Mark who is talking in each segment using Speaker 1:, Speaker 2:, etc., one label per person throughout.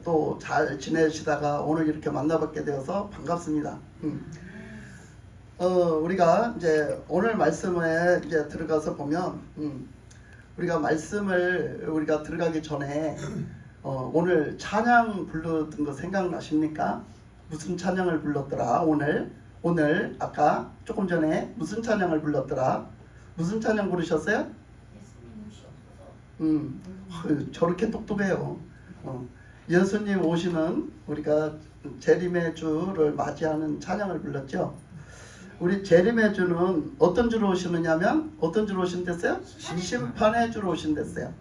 Speaker 1: 또 잘 지내시다가 오늘 이렇게 만나뵙게 되어서 반갑습니다. 우리가 이제 오늘 말씀에 이제 들어가서 보면 우리가 말씀을 우리가 들어가기 전에 오늘 찬양 불렀던 거 생각나십니까? 무슨 찬양을 불렀더라? 오늘 아까 조금 전에 무슨 찬양을 불렀더라? 무슨 찬양 부르셨어요? 저렇게 똑똑해요. 예수님 오시는 우리가 재림의 주를 맞이하는 찬양을 불렀죠. 우리 재림의 주는 어떤 주로 오시느냐면 어떤 주로 오신댔어요? 심판의 주로 오신댔어요.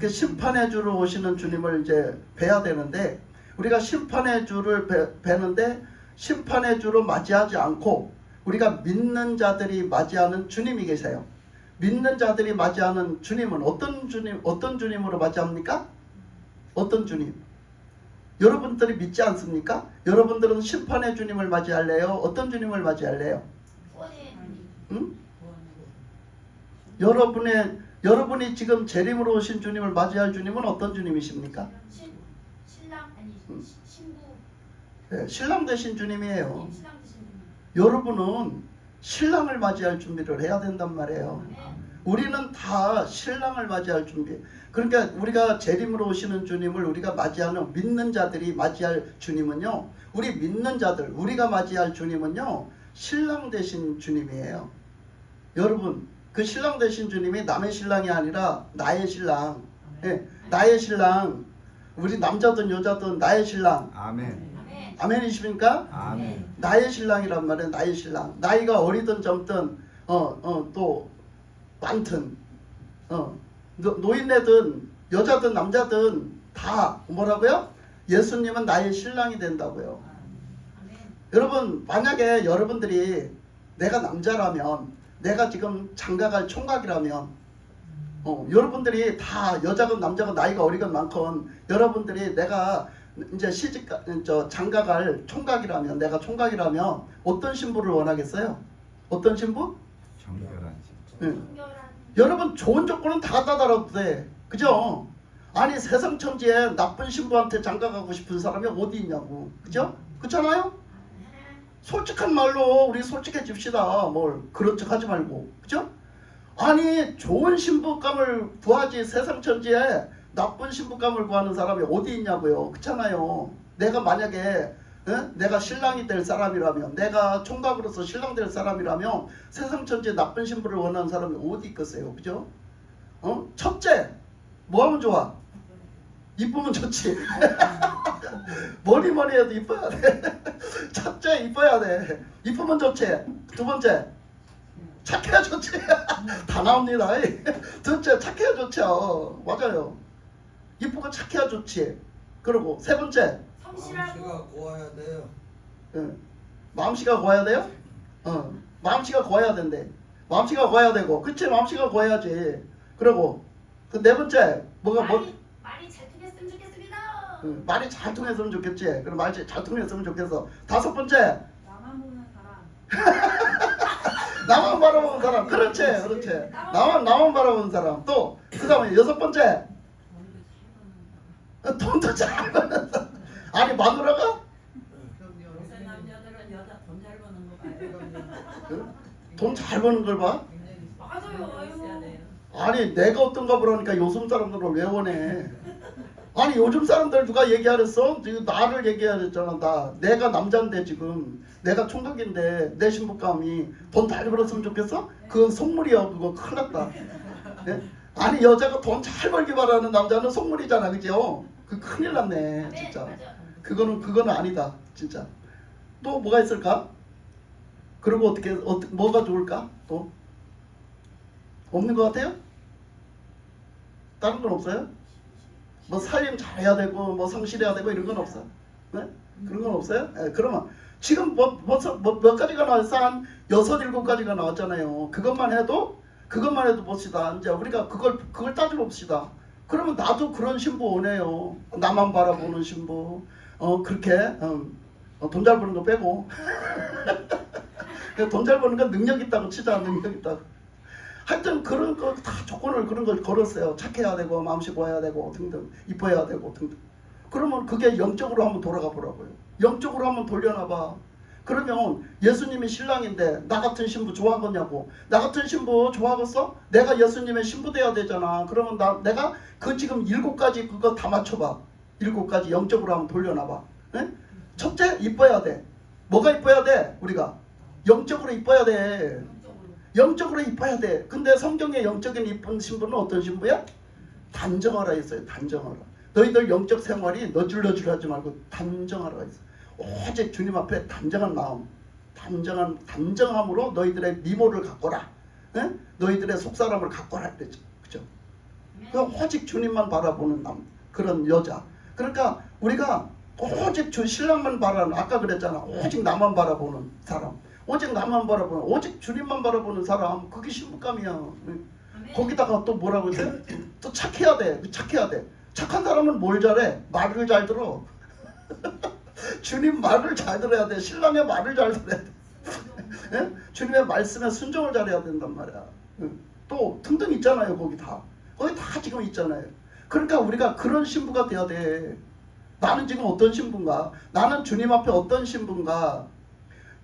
Speaker 1: 그 심판의 주로 오시는 주님을 이제 뵈야 되는데 우리가 심판의 주를 뵈는데 심판의 주로 맞이하지 않고 우리가 믿는 자들이 맞이하는 주님이 계세요. 믿는 자들이 맞이하는 주님은 어떤 주님으로 맞이합니까? 어떤 주님? 여러분들이 믿지 않습니까? 여러분들은 심판의 주님을 맞이할래요? 어떤 주님을 맞이할래요? 응? 여러분이 지금 재림으로 오신 주님을 맞이할 주님은 어떤 주님이십니까?
Speaker 2: 신랑 아니 신부.
Speaker 1: 네, 신랑 되신 주님이에요.
Speaker 2: 신랑 되신 분.
Speaker 1: 여러분은 신랑을 맞이할 준비를 해야 된단 말이에요. 우리는 다 신랑을 맞이할 준비. 그러니까 우리가 재림으로 오시는 주님을 우리가 맞이하는 믿는 자들이 맞이할 주님은요. 우리 믿는 자들, 우리가 맞이할 주님은요. 신랑 되신 주님이에요. 여러분, 그 신랑 되신 주님이 남의 신랑이 아니라 나의 신랑. 예, 나의 신랑. 우리 남자든 여자든 나의 신랑.
Speaker 3: 아멘.
Speaker 1: 아멘이십니까?
Speaker 3: 아멘.
Speaker 1: 나의 신랑이란 말이에요. 나의 신랑. 나이가 어리든 젊든 또 많든 노인네든 여자든 남자든 다 뭐라고요? 예수님은 나의 신랑이 된다고요. 여러분 만약에 여러분들이 내가 남자라면 내가 지금 장가갈 총각이라면 여러분들이 다 여자건 남자건 나이가 어리건 많건 여러분들이 내가 이제 장가갈 총각이라면 내가 총각이라면 어떤 신부를 원하겠어요? 어떤 신부?
Speaker 3: 정결한
Speaker 1: 네. 여러분 좋은 조건은 다 따라도 돼. 그죠? 아니 세상 천지에 나쁜 신부한테 장가가고 싶은 사람이 어디 있냐고. 그죠? 그렇잖아요? 솔직한 말로 우리 솔직해집시다. 뭘 그런 척 하지 말고. 그죠? 아니 좋은 신부감을 구하지 세상 천지에 나쁜 신부감을 구하는 사람이 어디 있냐고요. 그렇잖아요. 내가 만약에 내가 신랑이 될 사람이라면 내가 총각으로서 신랑 될 사람이라면 세상 천지에 나쁜 신부를 원하는 사람이 어디 있겠어요. 그죠? 첫째 뭐 하면 좋아? 이쁘면 좋지. 머리 해도 이뻐야 돼. 첫째 이뻐야 돼. 이쁘면 좋지. 두 번째 착해야 좋지. 다 나옵니다. 둘째 착해야 좋죠. 맞아요. 이쁘고 착해야 좋지. 그리고 세 번째
Speaker 2: 성실하고
Speaker 4: 고와야 돼요.
Speaker 1: 마음씨가 고와야 돼요? 마음씨가 고와야 된대. 마음씨가 고와야 되고, 그치? 마음씨가 고와야지. 그리고 그 네 번째 뭐가
Speaker 2: 말이 잘 통했으면 좋겠습니다.
Speaker 1: 말이 잘 통했으면 좋겠지. 그럼 말이 잘 통했으면 좋겠어. 다섯 번째
Speaker 2: 나만 보는 사람.
Speaker 1: 나만 바라보는 사람. 그렇지. 나만 바라보는 사람. 또 그 다음에 여섯 번째 돈도 잘 버는 사람. 아니 마누라가
Speaker 5: 요새 남자들은 여자 돈 잘 버는 거 봐요.
Speaker 1: 돈 잘 버는 걸 봐?
Speaker 2: 맞아요.
Speaker 5: 있어야 돼요.
Speaker 1: 아니 내가 어떤가 보라니까 요즘 사람들을 왜 원해? 아니 요즘 사람들 누가 얘기하랬어? 지금 나를 얘기하랬잖아. 내가 남자인데 지금 내가 총각인데 내 신부감이 돈 잘 벌었으면 좋겠어? 그건 속물이야. 그거 큰일 났다. 네? 아니 여자가 돈 잘 벌기 바라는 남자는 속물이잖아. 그죠? 그 큰일 났네 진짜. 그거는 아니다 진짜. 또 뭐가 있을까? 그리고 뭐가 좋을까? 또 없는 것 같아요? 다른 건 없어요? 뭐 살림 잘해야 되고 뭐 성실해야 되고 이런 건 없어? 네? 그런 건 없어요? 네, 그러면 지금 몇 가지가 나왔어? 한 6, 7가지가 나왔잖아요. 그것만 해도 봅시다. 이제 우리가 그걸 따져 봅시다. 그러면 나도 그런 신부 원해요. 나만 바라보는 신부. 그렇게 돈 잘 버는 거 빼고 돈 잘 버는 건 능력 있다고 치자. 능력 있다고. 하여튼 그런 거 다 조건을 그런 걸 걸었어요. 착해야 되고 마음씨 고와야 되고 등등 이뻐야 되고 등등. 그러면 그게 영적으로 한번 돌아가 보라고요. 영적으로 한번 돌려놔봐. 그러면 예수님이 신랑인데 나 같은 신부 좋아하겠냐고. 나 같은 신부 좋아하겠어? 내가 예수님의 신부 돼야 되잖아. 그러면 내가 그 지금 7가지 그거 다 맞춰봐. 7가지 영적으로 한번 돌려놔봐. 네? 첫째, 이뻐야 돼. 뭐가 이뻐야 돼? 우리가 영적으로 이뻐야 돼. 영적으로 이뻐야 돼. 근데 성경에 영적인 이쁜 신부는 어떤 신부야? 단정하라 했어요. 단정하라. 너희들 영적 생활이 너줄너줄하지 말고 단정하라 했어요. 오직 주님 앞에 단정한 마음, 단정함으로 너희들의 미모를 갖거라. 에? 너희들의 속사람을 갖거라 그랬죠. 그죠? 그 오직 주님만 바라보는 그런 여자. 그러니까 우리가 오직 신랑만 바라는, 아까 그랬잖아. 오직 나만 바라보는 사람. 오직 나만 바라보는, 오직 주님만 바라보는 사람. 그게 신부감이야. 거기다가 또 뭐라고 해? 또 착해야 돼. 착해야 돼. 착한 사람은 뭘 잘해? 말을 잘 들어. 주님 말을 잘 들어야 돼. 신랑의 말을 잘 들어야 돼. 예? 주님의 말씀에 순종을 잘해야 된단 말이야. 또 등등 있잖아요. 거기 다 지금 있잖아요. 그러니까 우리가 그런 신부가 돼야 돼. 나는 지금 어떤 신부인가? 나는 주님 앞에 어떤 신부인가?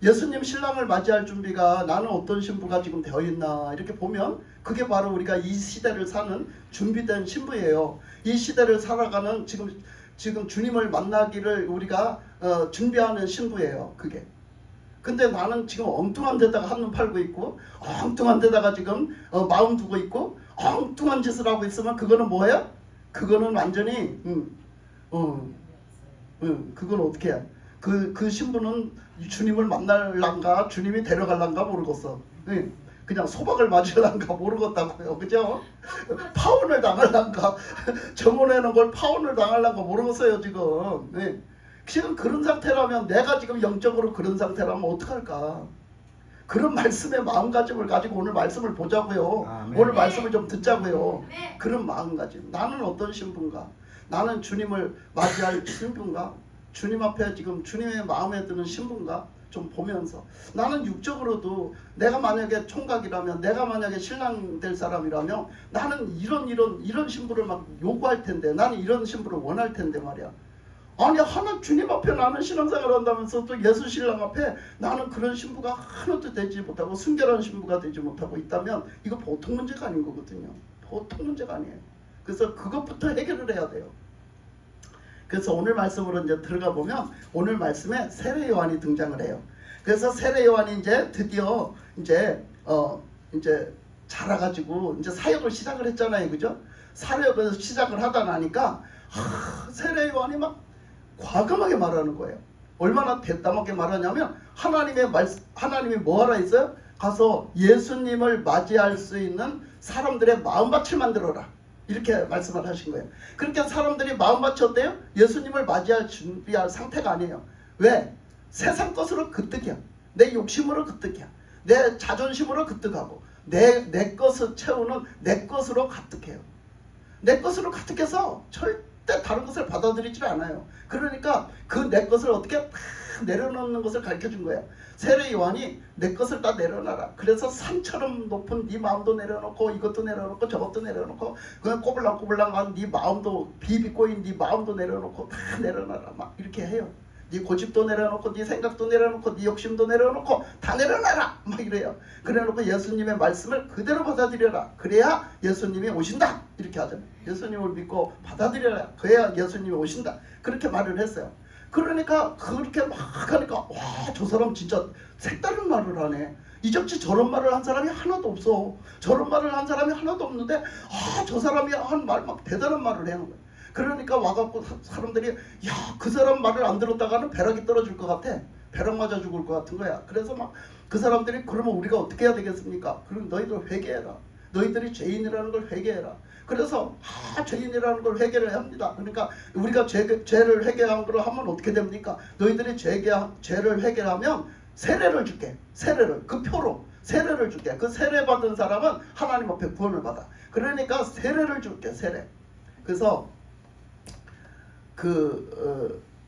Speaker 1: 예수님 신랑을 맞이할 준비가 나는 어떤 신부가 지금 되어 있나? 이렇게 보면 그게 바로 우리가 이 시대를 사는 준비된 신부예요. 이 시대를 살아가는 지금 주님을 만나기를 우리가 준비하는 신부예요. 그게. 근데 나는 지금 엉뚱한 데다가 한눈 팔고 있고 엉뚱한 데다가 지금 마음 두고 있고 엉뚱한 짓을 하고 있으면 그거는 뭐예요? 그거는 완전히 그건 어떻게 해? 그 신부는 주님을 만날란가 주님이 데려갈란가 모르겠어. 그냥 소박을 맞으란가 모르겠다고요. 그죠? 파혼을 당할란가 정혼해놓은 걸 파혼을 당할란가 모르겠어요 지금. 지금 그런 상태라면 내가 지금 영적으로 그런 상태라면 어떡할까? 그런 말씀의 마음가짐을 가지고 오늘 말씀을 보자고요.
Speaker 3: 아멘.
Speaker 1: 오늘 말씀을 좀 듣자고요.
Speaker 2: 네.
Speaker 1: 그런 마음가짐. 나는 어떤 신분가? 나는 주님을 맞이할 신분가? 주님 앞에 지금 주님의 마음에 드는 신분가? 좀 보면서 나는 육적으로도 내가 만약에 총각이라면 내가 만약에 신랑 될 사람이라면 나는 이런 신부를 막 요구할 텐데 나는 이런 신부를 원할 텐데 말이야. 아니 하나 주님 앞에 나는 신앙생활을 한다면서 또 예수 신랑 앞에 나는 그런 신부가 하나도 되지 못하고 순결한 신부가 되지 못하고 있다면 이거 보통 문제가 아닌 거거든요. 보통 문제가 아니에요. 그래서 그것부터 해결을 해야 돼요. 그래서 오늘 말씀으로 이제 들어가 보면 오늘 말씀에 세례 요한이 등장을 해요. 그래서 세례 요한이 이제 드디어 이제 자라가지고 이제 사역을 시작을 했잖아요, 그죠? 사역을 시작을 하다 나니까 세례 요한이 막 과감하게 말하는 거예요. 얼마나 대담하게 말하냐면 하나님이 뭐 하라 했어요? 가서 예수님을 맞이할 수 있는 사람들의 마음밭을 만들어라. 이렇게 말씀을 하신 거예요. 그렇게 사람들이 마음밭이 어때요? 예수님을 맞이할 준비할 상태가 아니에요. 왜? 세상 것으로 그뜩이야. 내 욕심으로 그뜩이야. 내 자존심으로 그뜩하고 내 것을 채우는 내 것으로 가득해요. 내 것으로 가득해서 절대 다른 것을 받아들이질 않아요. 그러니까 그 내 것을 어떻게 다 내려놓는 것을 가르쳐준 거예요. 세례 요한이 내 것을 다 내려놔라. 그래서 산처럼 높은 네 마음도 내려놓고 이것도 내려놓고 저것도 내려놓고 그냥 꼬불랑꼬불랑한 네 마음도 비비꼬인 네 마음도 내려놓고 다 내려놔라. 막 이렇게 해요. 네 고집도 내려놓고 네 생각도 내려놓고 네 욕심도 내려놓고 다 내려놔라. 막 이래요. 그래놓고 예수님의 말씀을 그대로 받아들여라. 그래야 예수님이 오신다. 이렇게 하잖아요. 예수님을 믿고 받아들여라. 그래야 예수님이 오신다. 그렇게 말을 했어요. 그러니까 그렇게 막 하니까 와, 저 사람 진짜 색다른 말을 하네. 이적지 저런 말을 한 사람이 하나도 없어. 저런 말을 한 사람이 하나도 없는데 저 사람이 한 말 막 대단한 말을 하는 거야. 그러니까 와갖고 사람들이 야, 그 사람 말을 안 들었다가는 벼락이 떨어질 것 같아. 벼락 맞아 죽을 것 같은 거야. 그래서 막 그 사람들이 그러면 우리가 어떻게 해야 되겠습니까? 그럼 너희들 회개해라. 너희들이 죄인이라는 걸 회개해라. 그래서 죄인이라는 걸 회개를 합니다. 그러니까 우리가 죄를 회개한 걸 하면 어떻게 됩니까? 너희들이 죄를 회개하면 세례를 줄게. 세례를 그 표로 세례를 줄게. 그 세례 받은 사람은 하나님 앞에 구원을 받아. 그러니까 세례를 줄게. 세례. 그래서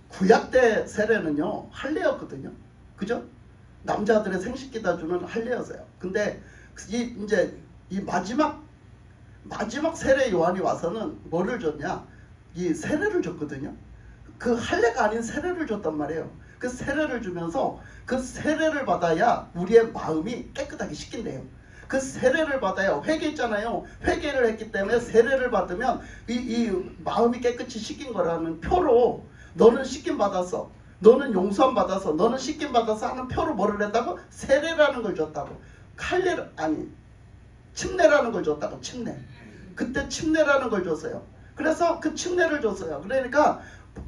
Speaker 1: 구약 때 세례는요 할례였거든요. 그죠? 남자들의 생식기다 주는 할례였어요. 근데 이제 이 마지막 세례 요한이 와서는 뭐를 줬냐? 이 세례를 줬거든요. 그 할례가 아닌 세례를 줬단 말이에요. 그 세례를 주면서 그 세례를 받아야 우리의 마음이 깨끗하게 씻긴대요. 그 세례를 받아야 회개했잖아요. 회개를 했기 때문에 세례를 받으면 이 마음이 깨끗이 씻긴 거라는 표로 너는 씻김 받았어. 너는 용서함 받아서 너는 씻김 받아서 하는 표로 뭐를 했다고? 세례라는 걸 줬다고. 할례 아니 침례라는 걸 줬다고. 침례. 그때 침례라는 걸 줬어요. 그래서 그 침례를 줬어요. 그러니까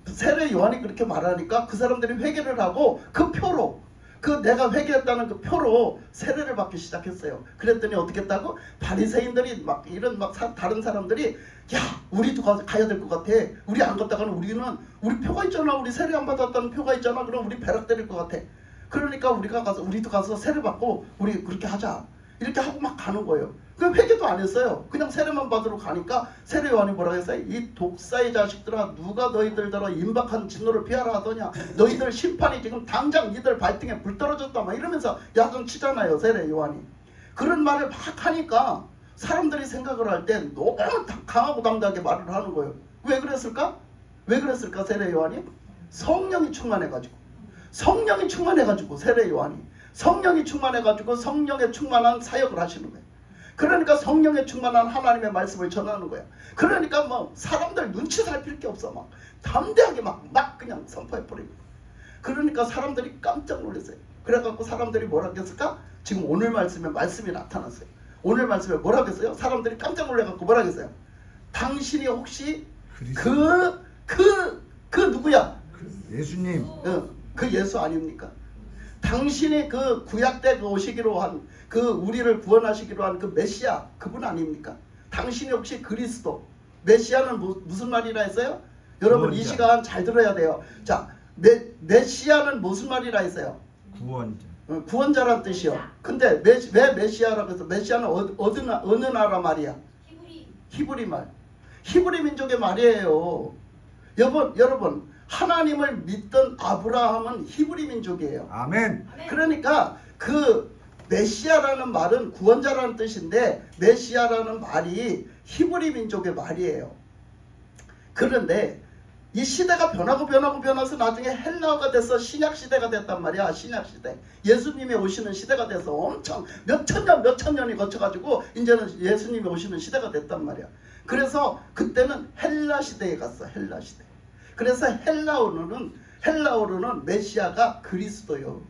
Speaker 1: 세례 요한이 그렇게 말하니까 그 사람들이 회개를 하고 그 표로 그 내가 회개했다는 그 표로 세례를 받기 시작했어요. 그랬더니 어떻게 했다고? 바리새인들이 막 이런 막 다른 사람들이 야 우리도 가야 될 것 같아. 우리 안 갔다가는 우리 표가 있잖아. 우리 세례 안 받았다는 표가 있잖아. 그럼 우리 벼락 때릴 것 같아. 그러니까 우리도 가서 세례 받고 우리 그렇게 하자. 이렇게 하고 막 가는 거예요. 그 회개도 안 했어요. 그냥 세례만 받으러 가니까 세례 요한이 뭐라고 했어요? 이 독사의 자식들아 누가 너희들더러 임박한 진노를 피하라 하더냐. 너희들 심판이 지금 당장 니들 발등에 불 떨어졌다 막 이러면서 야단 치잖아요. 세례 요한이. 그런 말을 막 하니까 사람들이 생각을 할 때 너무 강하고 당당하게 말을 하는 거예요. 왜 그랬을까? 왜 그랬을까 세례 요한이? 성령이 충만해가지고 세례 요한이 성령이 충만해가지고 성령에 충만한 사역을 하시는 거예요. 그러니까 성령에 충만한 하나님의 말씀을 전하는 거야. 그러니까 뭐 사람들 눈치 살필 게 없어. 막 담대하게 막 그냥 선포해버리고. 그러니까 사람들이 깜짝 놀랐어요. 그래갖고 사람들이 뭐라 했을까? 지금 오늘 말씀에 말씀이 나타났어요. 오늘 말씀에 뭐라 했어요? 사람들이 깜짝 놀래갖고 뭐라 했어요? 당신이 혹시 그 누구야?
Speaker 3: 예수님.
Speaker 1: 그 예수 아닙니까? 당신이 그 구약 때 오시기로 한 그 우리를 구원하시기로 한 그 메시아 그분 아닙니까? 당신이 혹시 그리스도 메시아는 무슨 말이라 했어요? 여러분 이 시간 잘 들어야 돼요. 자, 메시아는 무슨 말이라 했어요?
Speaker 3: 구원자.
Speaker 1: 구원자란 뜻이요. 근데 왜 메시아라고 해서 메시아는 어느 나라 말이야? 히브리 말. 히브리 민족의 말이에요. 여러분 하나님을 믿던 아브라함은 히브리 민족이에요.
Speaker 3: 아멘.
Speaker 1: 그러니까 그 메시아라는 말은 구원자라는 뜻인데 메시아라는 말이 히브리 민족의 말이에요. 그런데 이 시대가 변해서 나중에 헬라어가 돼서 신약 시대가 됐단 말이야. 신약 시대. 예수님이 오시는 시대가 돼서 엄청 몇천 년이 거쳐가지고 이제는 예수님이 오시는 시대가 됐단 말이야. 그래서 그때는 헬라 시대에 갔어. 헬라 시대. 그래서 헬라어로는 메시아가 그리스도요.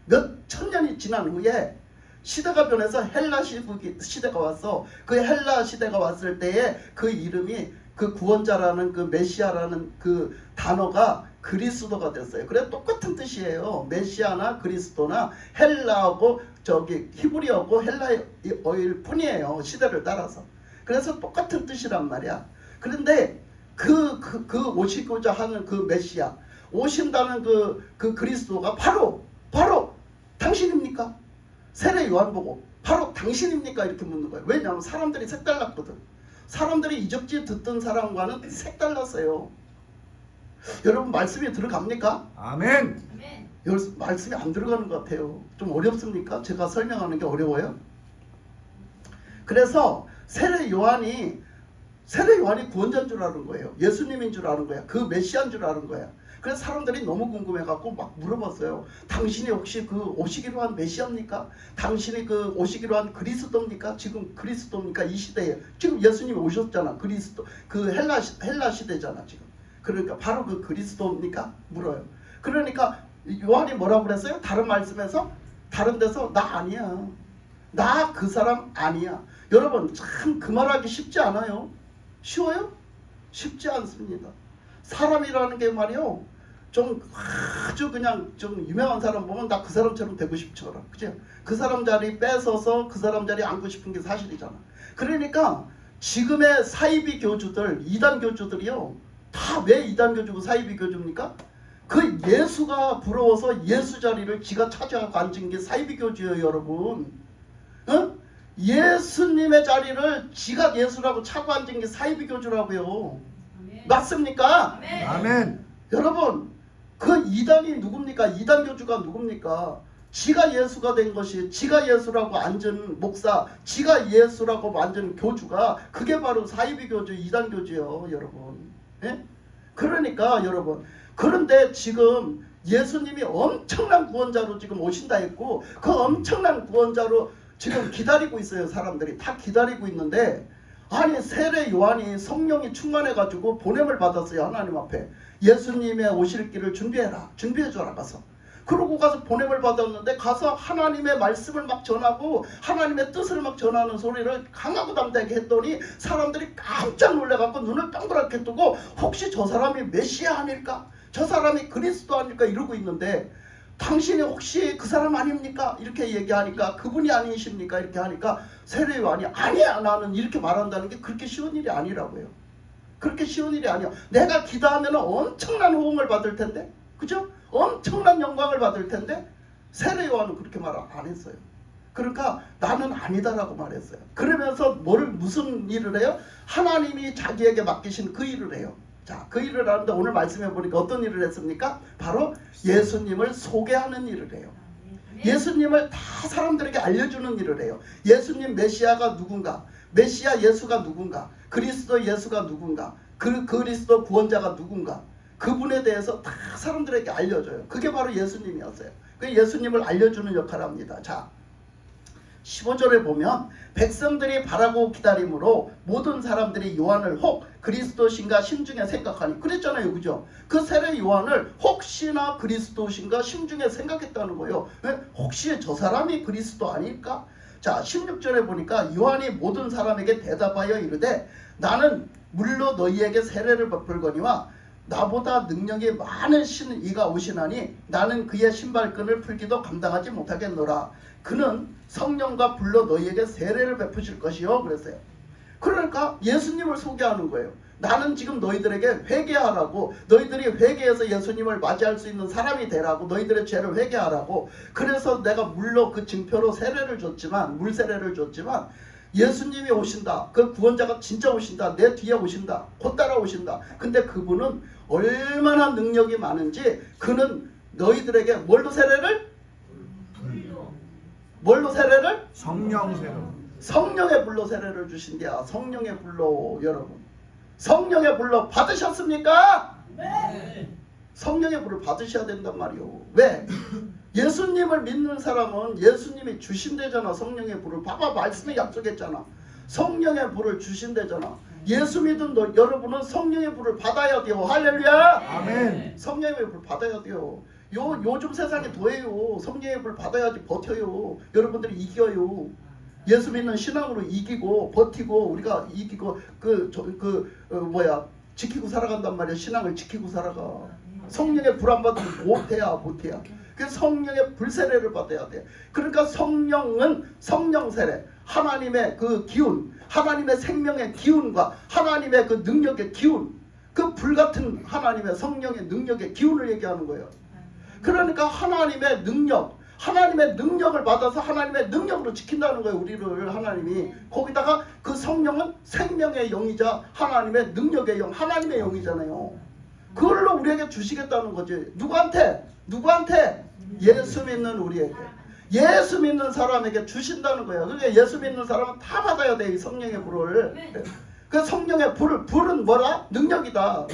Speaker 1: 몇 천 년이 지난 후에 시대가 변해서 헬라 시대가 왔어. 그 헬라 시대가 왔을 때에 그 이름이 그 구원자라는 그 메시아라는 그 단어가 그리스도가 됐어요. 그래 똑같은 뜻이에요. 메시아나 그리스도나 헬라하고 히브리어고 헬라어일 뿐이에요. 시대를 따라서. 그래서 똑같은 뜻이란 말이야. 그런데 그 오시고자 하는 그 메시아 오신다는 그 그리스도가 바로 당신입니까? 세례 요한 보고 바로 당신입니까? 이렇게 묻는 거예요. 왜냐하면 사람들이 색달랐거든. 사람들이 이적지 듣던 사람과는 색달랐어요. 여러분 말씀이 들어갑니까?
Speaker 3: 아멘.
Speaker 1: 말씀이 안 들어가는 것 같아요. 좀 어렵습니까? 제가 설명하는 게 어려워요? 그래서 세례 요한이 구원자인 줄 아는 거예요. 예수님인 줄 아는 거야. 그 메시아인 줄 아는 거야. 그래서 사람들이 너무 궁금해갖고 막 물어봤어요. 당신이 혹시 그 오시기로 한 메시아입니까? 당신이 그 오시기로 한 그리스도입니까? 지금 그리스도입니까? 이 시대에 지금 예수님이 오셨잖아. 그리스도 그 헬라 시대잖아 지금. 그러니까 바로 그 그리스도입니까? 물어요. 그러니까 요한이 뭐라고 그랬어요? 다른 말씀에서 다른 데서 나 아니야. 나 그 사람 아니야. 여러분 참 그 말하기 쉽지 않아요. 쉬워요? 쉽지 않습니다. 사람이라는 게 말이요. 좀 아주 그냥 좀 유명한 사람 보면 나 그 사람처럼 되고 싶죠. 그죠? 그 사람 자리 뺏어서 그 사람 자리 앉고 싶은 게 사실이잖아. 그러니까 지금의 사이비 교주들, 이단 교주들이요. 다 왜 이단 교주고 사이비 교주입니까? 그 예수가 부러워서 예수 자리를 지가 차지하고 앉은 게 사이비 교주예요, 여러분. 어? 예수님의 자리를 지가 예수라고 차고 앉은 게 사이비 교주라고요. 맞습니까?
Speaker 3: 아멘.
Speaker 1: 여러분 그 이단이 누굽니까? 이단 교주가 누굽니까? 지가 예수가 된 것이 지가 예수라고 앉은 목사, 지가 예수라고 앉은 교주가 그게 바로 사이비 교주, 이단 교주요, 여러분. 예? 그러니까 여러분, 그런데 지금 예수님이 엄청난 구원자로 지금 오신다 했고 그 엄청난 구원자로 지금 기다리고 있어요. 사람들이 다 기다리고 있는데, 아니 세례 요한이 성령이 충만해 가지고 보냄을 받았어요. 하나님 앞에 예수님의 오실 길을 준비해라, 준비해줘라 가서. 그러고 가서 보냄을 받았는데 가서 하나님의 말씀을 막 전하고 하나님의 뜻을 막 전하는 소리를 강하고 담대하게 했더니 사람들이 깜짝 놀래갖고 눈을 동그랗게 뜨고 혹시 저 사람이 메시아 아닐까? 저 사람이 그리스도 아닐까? 이러고 있는데, 당신이 혹시 그 사람 아닙니까? 이렇게 얘기하니까, 그분이 아니십니까? 이렇게 하니까 세례요한이 아니야, 나는 이렇게 말한다는 게 그렇게 쉬운 일이 아니라고요. 그렇게 쉬운 일이 아니야. 내가 기도하면 엄청난 호응을 받을 텐데, 그죠? 엄청난 영광을 받을 텐데 세례요한은 그렇게 말 안 했어요. 그러니까 나는 아니다라고 말했어요. 그러면서 무슨 일을 해요? 하나님이 자기에게 맡기신 그 일을 해요. 자, 그 일을 하는데 오늘 말씀해 보니까 어떤 일을 했습니까? 바로 예수님을 소개하는 일을 해요. 예수님을 다 사람들에게 알려주는 일을 해요. 예수님 메시아가 누군가, 메시아 예수가 누군가, 그리스도 예수가 누군가, 그 그리스도 구원자가 누군가, 그분에 대해서 다 사람들에게 알려줘요. 그게 바로 예수님이었어요. 그 예수님을 알려주는 역할을 합니다. 자, 15절에 보면 백성들이 바라고 기다림으로 모든 사람들이 요한을 혹 그리스도신가 심중에 생각하니, 그랬잖아요. 그죠? 그 세례 요한을 혹시나 그리스도신가 심중에 생각했다는 거예요. 왜? 혹시 저 사람이 그리스도 아닐까? 자, 16절에 보니까 요한이 모든 사람에게 대답하여 이르되 나는 물로 너희에게 세례를 베풀거니와 나보다 능력이 많으신 이가 오시나니 나는 그의 신발끈을 풀기도 감당하지 못하겠노라. 그는 성령과 불로 너희에게 세례를 베푸실 것이요. 그랬어요. 그러니까 예수님을 소개하는 거예요. 나는 지금 너희들에게 회개하라고, 너희들이 회개해서 예수님을 맞이할 수 있는 사람이 되라고, 너희들의 죄를 회개하라고. 그래서 내가 물로 그 증표로 세례를 줬지만, 물 세례를 줬지만 예수님이 오신다. 그 구원자가 진짜 오신다. 내 뒤에 오신다. 곧 따라오신다. 근데 그분은 얼마나 능력이 많은지, 그는 너희들에게 뭘로 세례를? 뭘로 세례를?
Speaker 3: 성령 세례.
Speaker 1: 성령의 불로 세례를 주신대야. 성령의 불로. 여러분, 성령의 불로 받으셨습니까?
Speaker 5: 네.
Speaker 1: 성령의 불을 받으셔야 된단 말이요. 왜? 예수님을 믿는 사람은 예수님이 주신대잖아. 성령의 불을. 봐봐, 말씀에 약속했잖아. 성령의 불을 주신대잖아. 예수 믿은 여러분은 성령의 불을 받아야 돼요. 할렐루야.
Speaker 3: 아멘.
Speaker 1: 성령의 불 받아야 돼요. 요즘 세상에 더해요. 성령의 불 받아야지 버텨요. 여러분들이 이겨요. 예수 믿는 신앙으로 이기고 버티고 우리가 이기고 지키고 살아간단 말이야. 신앙을 지키고 살아가. 성령의 불 안 받으면 못해야. 그래서 성령의 불세례를 받아야 돼. 그러니까 성령은 성령 세례, 하나님의 그 기운, 하나님의 생명의 기운과 하나님의 그 능력의 기운, 그 불같은 하나님의 성령의 능력의 기운을 얘기하는 거예요. 그러니까 하나님의 능력을 받아서 하나님의 능력으로 지킨다는 거예요. 우리를 하나님이. 거기다가 그 성령은 생명의 영이자 하나님의 능력의 영, 하나님의 영이잖아요. 그걸로 우리에게 주시겠다는 거지. 누구한테? 예수 믿는 우리에게. 예수 믿는 사람에게 주신다는 거예요. 그러니까 예수 믿는 사람은 다 받아야 돼. 이 성령의 불을. 그 성령의 불은 뭐라? 능력이다.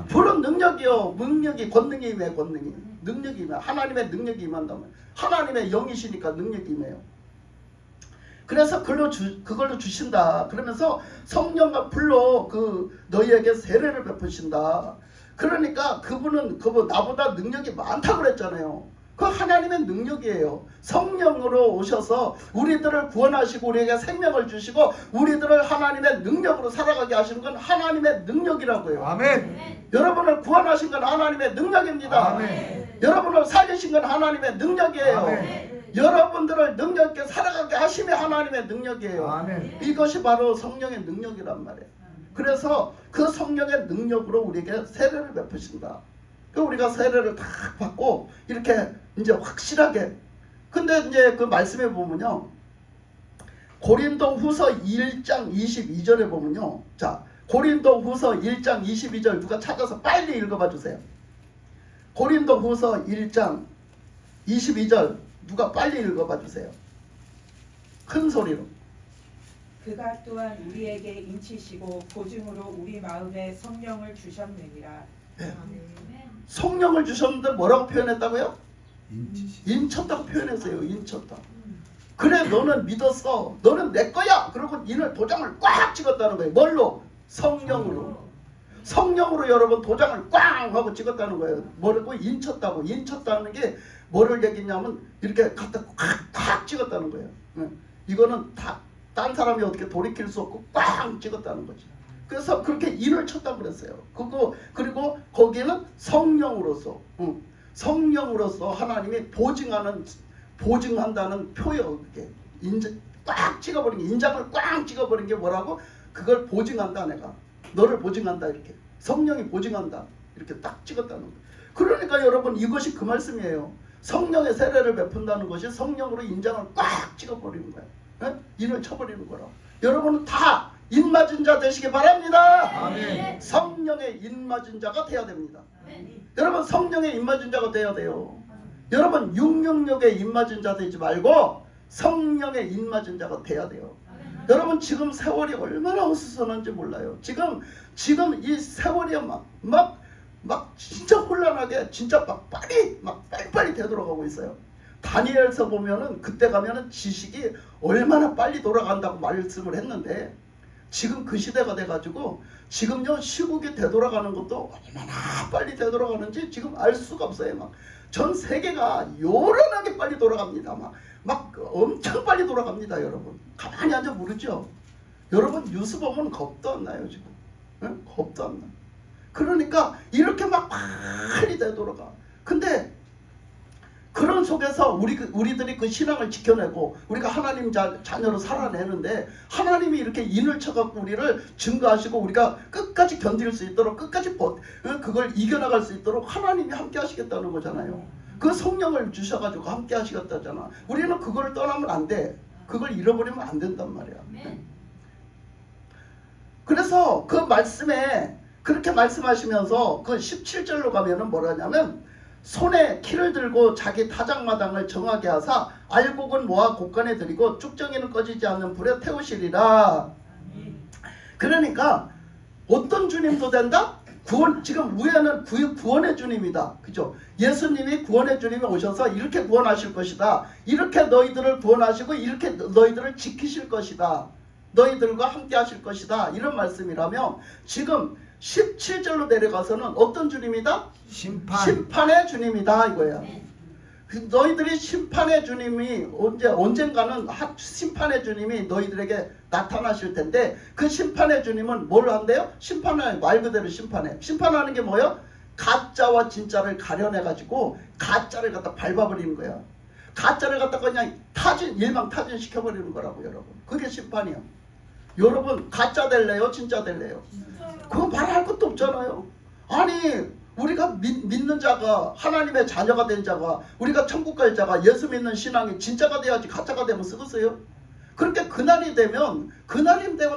Speaker 1: 불은 능력이요. 능력이 권능이 임해. 권능이. 능력이 임해. 하나님의 능력이 임한다면. 하나님의 영이시니까 능력이 임해요. 그래서 그걸로 주신다. 그러면서 성령과 불로 너희에게 세례를 베푸신다. 그러니까 그분 나보다 능력이 많다고 그랬잖아요. 그 하나님의 능력이에요. 성령으로 오셔서 우리들을 구원하시고 우리에게 생명을 주시고 우리들을 하나님의 능력으로 살아가게 하시는 건 하나님의 능력이라고요.
Speaker 3: 아멘.
Speaker 1: 여러분을 구원하신 건 하나님의 능력입니다.
Speaker 3: 아멘.
Speaker 1: 여러분을 살리신 건 하나님의 능력이에요.
Speaker 3: 아멘.
Speaker 1: 여러분들을 능력 있게 살아가게 하심이 하나님의 능력이에요.
Speaker 3: 아멘.
Speaker 1: 이것이 바로 성령의 능력이란 말이에요. 그래서 그 성령의 능력으로 우리에게 세례를 베푸신다. 우리가 세례를 다 받고 이렇게 이제 확실하게. 근데 이제 그 말씀에 보면요, 고린도 후서 1장 22절에 보면요, 자, 고린도 후서 1장 22절 누가 찾아서 빨리 읽어봐 주세요. 고린도 후서 1장 22절 누가 빨리 읽어봐 주세요. 큰 소리로.
Speaker 4: 그가 또한 우리에게 인치시고 보증으로 우리 마음에 성령을 주셨느니라.
Speaker 1: 성령을 주셨는데 뭐라고 표현했다고요?
Speaker 3: 인치.
Speaker 1: 인쳤다고 표현했어요. 인쳤다. 그래 너는 믿었어. 너는 내 거야. 그리고 인을 도장을 꽉 찍었다는 거예요. 뭘로? 성령으로. 성령으로 여러분 도장을 꽝 하고 찍었다는 거예요. 뭐라고? 인쳤다고. 인쳤다는 게 뭐를 얘기냐면 이렇게 갖다 꽉 찍었다는 거예요. 이거는 다 딴 사람이 어떻게 돌이킬 수 없고 꽝 찍었다는 거지. 그래서 그렇게 인을 쳤다고 그랬어요. 그리고 거기는 성령으로서 성령으로서 하나님이 보증한다는 표현. 그게 꽉 찍어버린 게, 인장을 꽉 찍어버린 게 뭐라고? 그걸 보증한다. 내가 너를 보증한다. 이렇게 성령이 보증한다. 이렇게 딱 찍었다는 거예요. 그러니까 여러분 이것이 그 말씀이에요. 성령의 세례를 베푼다는 것이 성령으로 인장을 꽉 찍어버리는 거예요. 네? 인을 쳐버리는 거라. 여러분은 다 인맞은 자 되시기 바랍니다.
Speaker 3: 아멘.
Speaker 1: 성령의 인맞은 자가 돼야 됩니다. 여러분 성령의 인맞은 자가 돼야 돼요. 여러분 666의 인맞은 자 되지 말고 성령의 인맞은 자가 돼야 돼요. 여러분 지금 세월이 얼마나 어수선한지 몰라요. 지금 이 세월이 막 진짜 혼란하게 진짜 빨리빨리 되돌아가고 있어요. 다니엘서 보면은 그때 가면은 지식이 얼마나 빨리 돌아간다고 말씀을 했는데 지금 그 시대가 돼가지고 지금요 시국이 되돌아가는 것도 얼마나 빨리 되돌아가는지 지금 알 수가 없어요. 전 세계가 요란하게 빨리 돌아갑니다. 막 엄청 빨리 돌아갑니다. 여러분 가만히 앉아 모르죠. 여러분 뉴스 보면 겁도 안 나요 지금. 응? 겁도 안 나. 그러니까 이렇게 막 빨리 되돌아가. 근데 그런 속에서 우리들이 그 신앙을 지켜내고 우리가 하나님 자녀로 살아내는데 하나님이 이렇게 인을 쳐갖고 우리를 증거하시고 우리가 끝까지 견딜 수 있도록 끝까지 그걸 이겨나갈 수 있도록 하나님이 함께 하시겠다는 거잖아요. 그 성령을 주셔가지고 함께 하시겠다잖아. 우리는 그걸 떠나면 안 돼. 그걸 잃어버리면 안 된단 말이야. 그래서 그 말씀에 그렇게 말씀하시면서 그 17절로 가면은 뭐라냐면 손에 키를 들고 자기 타작마당을 정하게 하사 알곡은 모아 곳간에 들이고 쭉정이는 꺼지지 않는 불에 태우시리라. 그러니까 어떤 주님도 된다? 지금 위에는 구원의 주님이다. 그죠? 예수님이 구원의 주님이 오셔서 이렇게 구원하실 것이다. 이렇게 너희들을 구원하시고 이렇게 너희들을 지키실 것이다. 너희들과 함께 하실 것이다. 이런 말씀이라면 지금 17절로 내려가서는 어떤 주님이다? 심판의 주님이다 이거야. 너희들이 심판의 주님이 언젠가는 심판의 주님이 너희들에게 나타나실 텐데 그 심판의 주님은 뭘 한대요? 심판을 말 그대로 심판해. 심판하는 게 뭐예요? 가짜와 진짜를 가려내가지고 가짜를 갖다 밟아버리는 거야. 가짜를 갖다 그냥 일망타진 시켜버리는 거라고 여러분. 그게 심판이야. 여러분 가짜 될래요? 진짜 될래요? 그거 말할 것도 없잖아요. 아니 우리가 믿는 자가 하나님의 자녀가 된 자가 우리가 천국 갈 자가 예수 믿는 신앙이 진짜가 돼야지 가짜가 되면 쓰겠어요? 그렇게 그날이 되면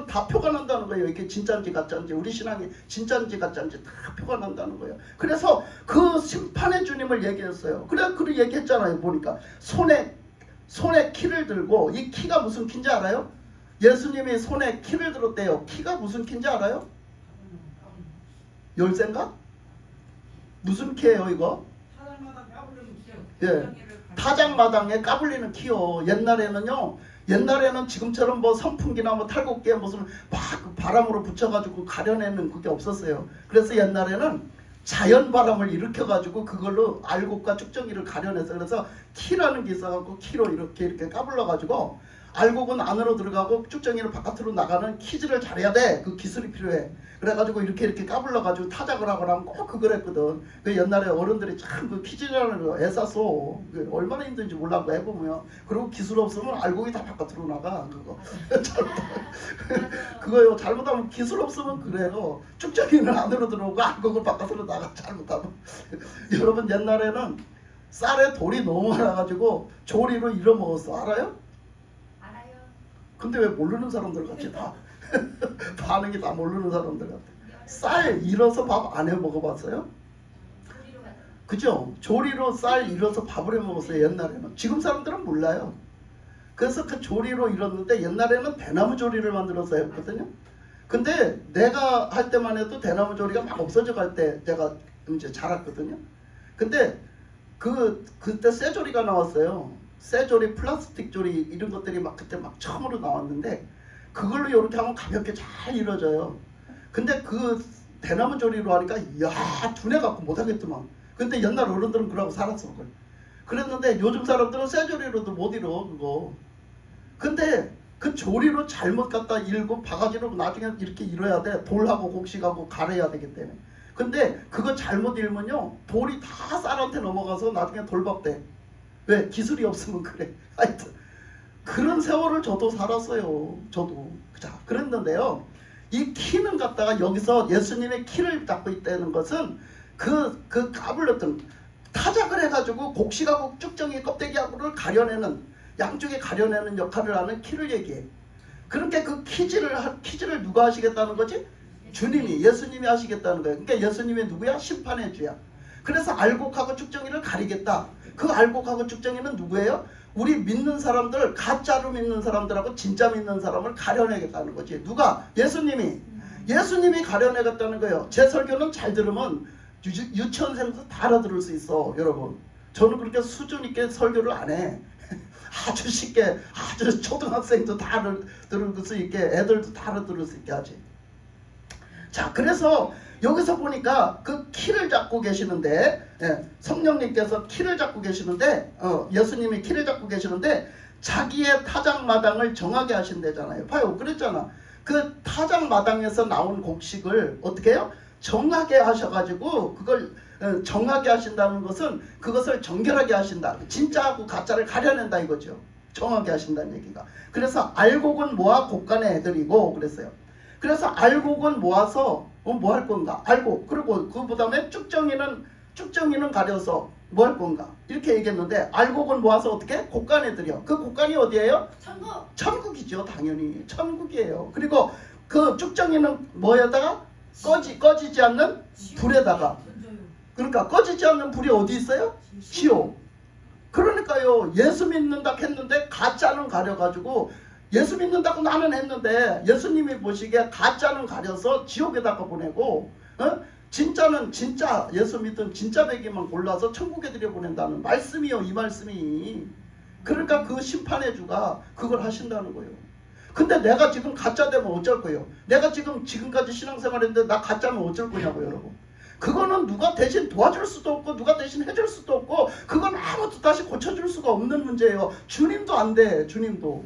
Speaker 1: 다 표가 난다는 거예요. 이게 진짜인지 가짜인지 우리 신앙이 진짜인지 가짜인지 다 표가 난다는 거예요. 그래서 그 심판의 주님을 얘기했어요. 그래 얘기했잖아요. 보니까 손에 키를 들고 이 키가 무슨 키인지 알아요? 예수님이 손에 키를 들었대요. 키가 무슨 키인지 알아요? 열쇠인가? 무슨 키예요 이거? 예, 타작마당에 까불리는 키요. 옛날에는 지금처럼 뭐 선풍기나 뭐 탈곡기에 무슨 막 바람으로 붙여가지고 가려내는 그게 없었어요. 그래서 옛날에는 자연 바람을 일으켜가지고 그걸로 알곡과 쭉정이를 가려내서 그래서 키라는 게 있어갖고 키로 이렇게 까불러가지고 알곡은 안으로 들어가고 쭉정이는 바깥으로 나가는 키질을 잘해야 돼. 그 기술이 필요해. 그래가지고 이렇게 까불러가지고 타작을 하거나 하면 꼭 그걸 했거든. 그 옛날에 어른들이 참 그 키질이라는 거 애써서 얼마나 힘든지 몰라고 해보면 그리고 기술 없으면 알곡이 다 바깥으로 나가. 그거 그거요. 잘못하면 기술 없으면 그래요. 쭉정이는 안으로 들어오고 알곡은 바깥으로 나가. 잘못하면 여러분 옛날에는 쌀에 돌이 너무 많아가지고 조리로 잃어먹었어. 알아요? 근데 왜 모르는 사람들 같이 다 반응이 다 모르는 사람들 같아. 쌀 잃어서 밥 안 해 먹어봤어요? 그죠? 조리로 쌀 잃어서 밥을 해 먹었어요 옛날에는. 지금 사람들은 몰라요. 그래서 그 조리로 잃었는데 옛날에는 대나무 조리를 만들어서 했거든요. 근데 내가 할 때만 해도 대나무 조리가 막 없어져 갈 때 내가 이제 자랐거든요. 근데 그때 쇠조리가 나왔어요. 쇠조리, 플라스틱 조리 이런 것들이 막 그때 막 처음으로 나왔는데 그걸로 이렇게 하면 가볍게 잘 이루어져요. 근데 그 대나무 조리로 하니까 야 두뇌 갖고 못하겠더만. 근데 옛날 어른들은 그러고 살았어 그걸. 그랬는데 요즘 사람들은 쇠조리로도 못 이뤄 그거. 근데 그 조리로 잘못 갖다 일고 바가지로 나중에 이렇게 이뤄야 돼. 돌하고 곡식하고 갈아야 되기 때문에. 근데 그거 잘못 일면요 돌이 다 쌀한테 넘어가서 나중에 돌밥 돼. 왜? 기술이 없으면 그래. 하여튼 그런 세월을 저도 살았어요. 저도. 자, 그랬는데요. 이 키는 갖다가 여기서 예수님의 키를 잡고 있다는 것은 그 까불렀던 타작을 해가지고 곡식하고 쭉정이 껍데기하고를 가려내는 양쪽에 가려내는 역할을 하는 키를 얘기해. 그러니까 그 키즈를 누가 하시겠다는 거지? 주님이 예수님이 하시겠다는 거예요. 그러니까 예수님이 누구야? 심판의 주야. 그래서 알곡하고 쭉정이를 가리겠다. 그 알곡하고 쭉정이는 누구예요? 우리 믿는 사람들, 가짜로 믿는 사람들하고 진짜 믿는 사람을 가려내겠다는 거지. 누가? 예수님이 가려내겠다는 거예요. 제 설교는 잘 들으면 유치원생도 다 알아들을 수 있어, 여러분. 저는 그렇게 수준 있게 설교를 안 해. 아주 쉽게, 아주 초등학생도 다 알아들을 수 있게, 애들도 다 알아들을 수 있게 하지. 자, 그래서 여기서 보니까 그 키를 잡고 계시는데, 성령님께서 키를 잡고 계시는데, 예수님이 키를 잡고 계시는데, 자기의 타작마당을 정하게 하신대잖아요. 봐요, 그랬잖아. 그 타작마당에서 나온 곡식을 어떻게 해요? 정하게 하셔가지고, 그걸 정하게 하신다는 것은 그것을 정결하게 하신다. 진짜하고 가짜를 가려낸다 이거죠. 정하게 하신다는 얘기가. 그래서 알곡은 모아 곡간에 애들이고 그랬어요. 그래서 알곡은 모아서 뭐 할 건가? 알곡. 그리고 그 다음에 쭉정이는 가려서 뭐 할 건가? 이렇게 얘기했는데 알곡은 모아서 어떻게? 곡간에 들여. 그 곡간이 어디예요?
Speaker 2: 천국.
Speaker 1: 천국이죠. 당연히. 천국이에요. 그리고 그 쭉정이는 뭐에다가? 꺼지지 않는 불에다가. 그러니까 꺼지지 않는 불이 어디 있어요? 지옥. 그러니까요. 예수 믿는다 했는데 가짜는 가려가지고 예수 믿는다고 나는 했는데 예수님이 보시기에 가짜는 가려서 지옥에다가 보내고 진짜는 진짜 예수 믿던 진짜 배기만 골라서 천국에 들여보낸다는 말씀이요. 이 말씀이. 그러니까 그 심판의 주가 그걸 하신다는 거예요. 근데 내가 지금 가짜 되면 어쩔 거예요? 내가 지금까지 신앙생활했는데 나 가짜면 어쩔 거냐고 여러분. 그거는 누가 대신 도와줄 수도 없고 누가 대신 해줄 수도 없고 그건 아무것도 다시 고쳐줄 수가 없는 문제예요. 주님도 안 돼. 주님도.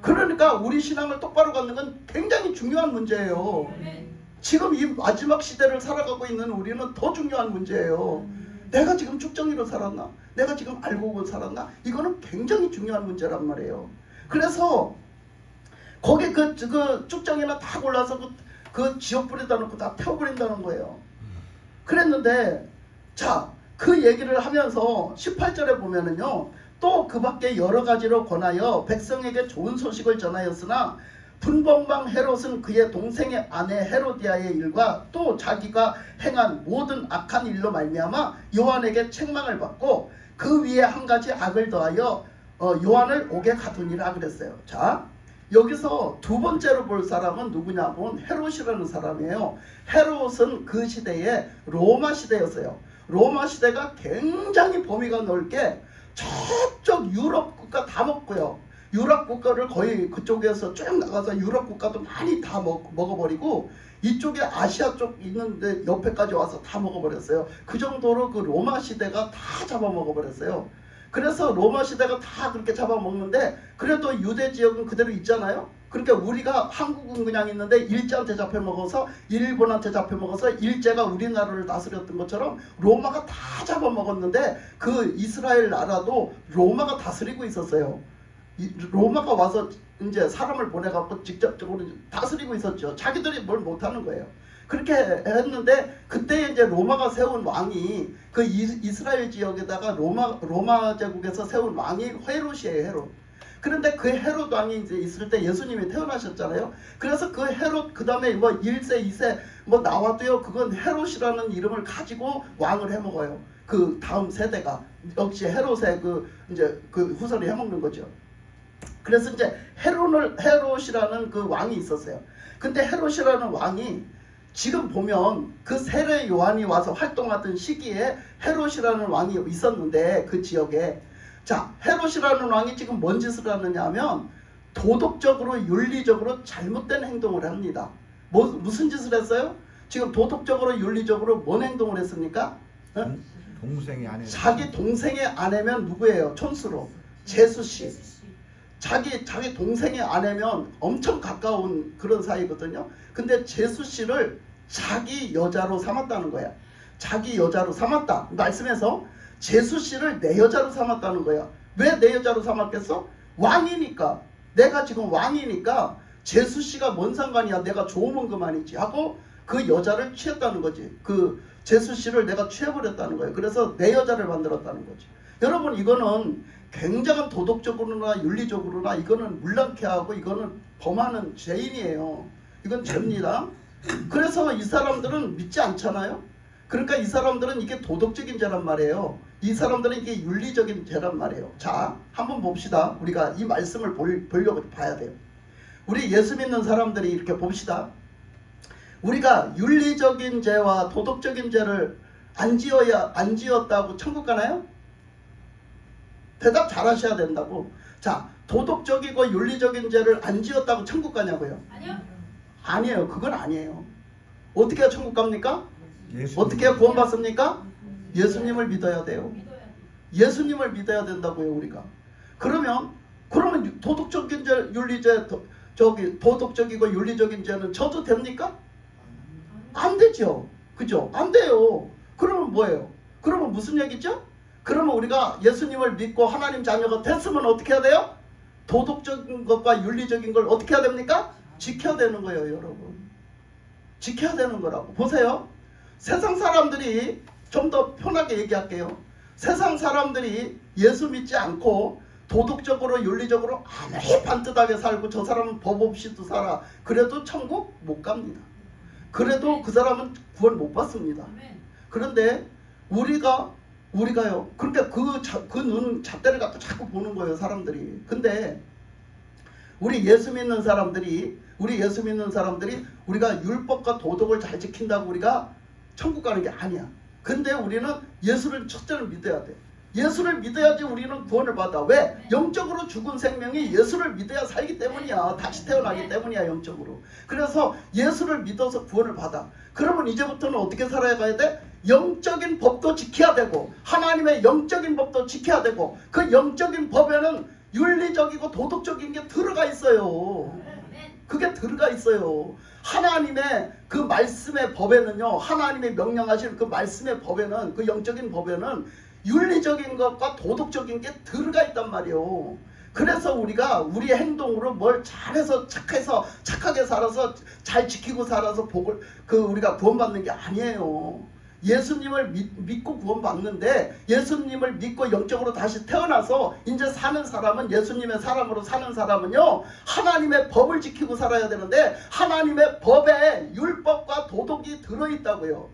Speaker 1: 그러니까 우리 신앙을 똑바로 갖는 건 굉장히 중요한 문제예요. 지금 이 마지막 시대를 살아가고 있는 우리는 더 중요한 문제예요. 내가 지금 쭉정이로 살았나? 내가 지금 알곡으로 살았나? 이거는 굉장히 중요한 문제란 말이에요. 그래서 거기 그 쭉정이나 다 골라서 그 지옥불에다 놓고 다 태워버린다는 거예요. 그랬는데 자, 그 얘기를 하면서 18절에 보면은요. 또 그 밖에 여러 가지로 권하여 백성에게 좋은 소식을 전하였으나 분봉방 헤롯은 그의 동생의 아내 헤로디아의 일과 또 자기가 행한 모든 악한 일로 말미암아 요한에게 책망을 받고 그 위에 한 가지 악을 더하여 요한을 옥에 가두니라 그랬어요. 자, 여기서 두 번째로 볼 사람은 누구냐면 헤롯이라는 사람이에요. 헤롯은 그 시대에 로마 시대였어요. 로마 시대가 굉장히 범위가 넓게 저쪽 유럽 국가 다 먹고요. 유럽 국가를 거의 그쪽에서 쭉 나가서 유럽 국가도 많이 다 먹어버리고 이쪽에 아시아 쪽 있는데 옆에까지 와서 다 먹어버렸어요. 그 정도로 그 로마 시대가 다 잡아먹어버렸어요. 그래서 로마 시대가 다 그렇게 잡아먹는데 그래도 유대 지역은 그대로 있잖아요. 그러니까 우리가 한국은 그냥 있는데 일제한테 잡혀먹어서 일본한테 잡혀먹어서 일제가 우리나라를 다스렸던 것처럼 로마가 다 잡아먹었는데 그 이스라엘 나라도 로마가 다스리고 있었어요. 로마가 와서 이제 사람을 보내갖고 직접적으로 다스리고 있었죠. 자기들이 뭘 못하는 거예요. 그렇게 했는데 그때 이제 로마가 세운 왕이 그 이스라엘 지역에다가 로마 제국에서 세운 왕이 헤롯이에요. 헤롯. 그런데 그 헤롯 왕이 이제 있을 때 예수님이 태어나셨잖아요. 그래서 그 헤롯 그 다음에 뭐 1세 2세 뭐 나와도요. 그건 헤롯이라는 이름을 가지고 왕을 해먹어요. 그 다음 세대가 역시 헤롯의 그 이제 그 후손이 해먹는 거죠. 그래서 이제 헤롯이라는 그 왕이 있었어요. 근데 헤롯이라는 왕이 지금 보면 그 세례 요한이 와서 활동하던 시기에 헤롯이라는 왕이 있었는데 그 지역에 자 헤롯이라는 왕이 지금 뭔 짓을 하느냐 하면 도덕적으로 윤리적으로 잘못된 행동을 합니다. 무슨 짓을 했어요? 지금 도덕적으로 윤리적으로 뭔 행동을 했습니까? 어?
Speaker 3: 동생이 아내.
Speaker 1: 자기 동생의 아내면 누구예요? 촌수로 제수씨. 자기 동생의 아내면 엄청 가까운 그런 사이거든요. 근데 제수씨를 자기 여자로 삼았다는 거야. 자기 여자로 삼았다. 말씀에서 제수씨를 내 여자로 삼았다는 거야. 왜 내 여자로 삼았겠어? 왕이니까. 내가 지금 왕이니까 제수씨가 뭔 상관이야. 내가 좋으면 그만이지 하고 그 여자를 취했다는 거지. 그 제수씨를 내가 취해버렸다는 거예요. 그래서 내 여자를 만들었다는 거지. 여러분 이거는 굉장한 도덕적으로나 윤리적으로나 이거는 물랑케하고 이거는 범하는 죄인이에요. 이건 죄입니다. 그래서 이 사람들은 믿지 않잖아요. 그러니까 이 사람들은 이게 도덕적인 죄란 말이에요. 이 사람들은 이게 윤리적인 죄란 말이에요. 자, 한번 봅시다. 우리가 이 말씀을 보려고 봐야 돼요. 우리 예수 믿는 사람들이 이렇게 봅시다. 우리가 윤리적인 죄와 도덕적인 죄를 안 지었다고 천국 가나요? 대답 잘 하셔야 된다고. 자, 도덕적이고 윤리적인 죄를 안 지었다고 천국 가냐고요?
Speaker 2: 아니요.
Speaker 1: 아니에요. 그건 아니에요. 어떻게 해야 천국 갑니까?
Speaker 3: 예수.
Speaker 1: 어떻게 해야 구원받습니까? 예수님을 믿어야 돼요.
Speaker 2: 믿어야 돼.
Speaker 1: 예수님을 믿어야 된다고요, 우리가. 그러면 도덕적인 죄, 윤리죄, 도덕적이고 윤리적인 죄는 져도 됩니까? 안 되죠. 그죠? 안 돼요. 그러면 뭐예요? 그러면 무슨 얘기죠? 그러면 우리가 예수님을 믿고 하나님 자녀가 됐으면 어떻게 해야 돼요? 도덕적인 것과 윤리적인 걸 어떻게 해야 됩니까? 지켜야 되는 거예요, 여러분. 지켜야 되는 거라고. 보세요. 세상 사람들이 좀 더 편하게 얘기할게요. 세상 사람들이 예수 믿지 않고 도덕적으로 윤리적으로 아무리 반듯하게 살고 저 사람은 법 없이도 살아. 그래도 천국 못 갑니다. 그래도 그 사람은 구원 못 받습니다.
Speaker 2: 아멘.
Speaker 1: 그런데 우리가요. 그러니까 그 눈 잣대를 갖고 자꾸 보는 거예요, 사람들이. 근데 우리 예수 믿는 사람들이 우리가 율법과 도덕을 잘 지킨다고 우리가 천국 가는 게 아니야. 근데 우리는 예수를 첫째로 믿어야 돼. 예수를 믿어야지 우리는 구원을 받아. 왜? 영적으로 죽은 생명이 예수를 믿어야 살기 때문이야. 다시 태어나기 때문이야, 영적으로. 그래서 예수를 믿어서 구원을 받아. 그러면 이제부터는 어떻게 살아야 가야 돼? 영적인 법도 지켜야 되고 하나님의 영적인 법도 지켜야 되고 그 영적인 법에는 윤리적이고 도덕적인 게 들어가 있어요.
Speaker 2: 아멘.
Speaker 1: 그게 들어가 있어요. 하나님의 그 말씀의 법에는요, 하나님이 명령하신 그 말씀의 법에는, 그 영적인 법에는 윤리적인 것과 도덕적인 게 들어가 있단 말이에요. 그래서 우리가 우리의 행동으로 뭘 잘해서 착하게 살아서 잘 지키고 살아서 우리가 구원받는 게 아니에요. 예수님을 믿고 구원받는데 예수님을 믿고 영적으로 다시 태어나서 이제 사는 사람은 예수님의 사람으로 사는 사람은요 하나님의 법을 지키고 살아야 되는데 하나님의 법에 율법과 도덕이 들어있다고요.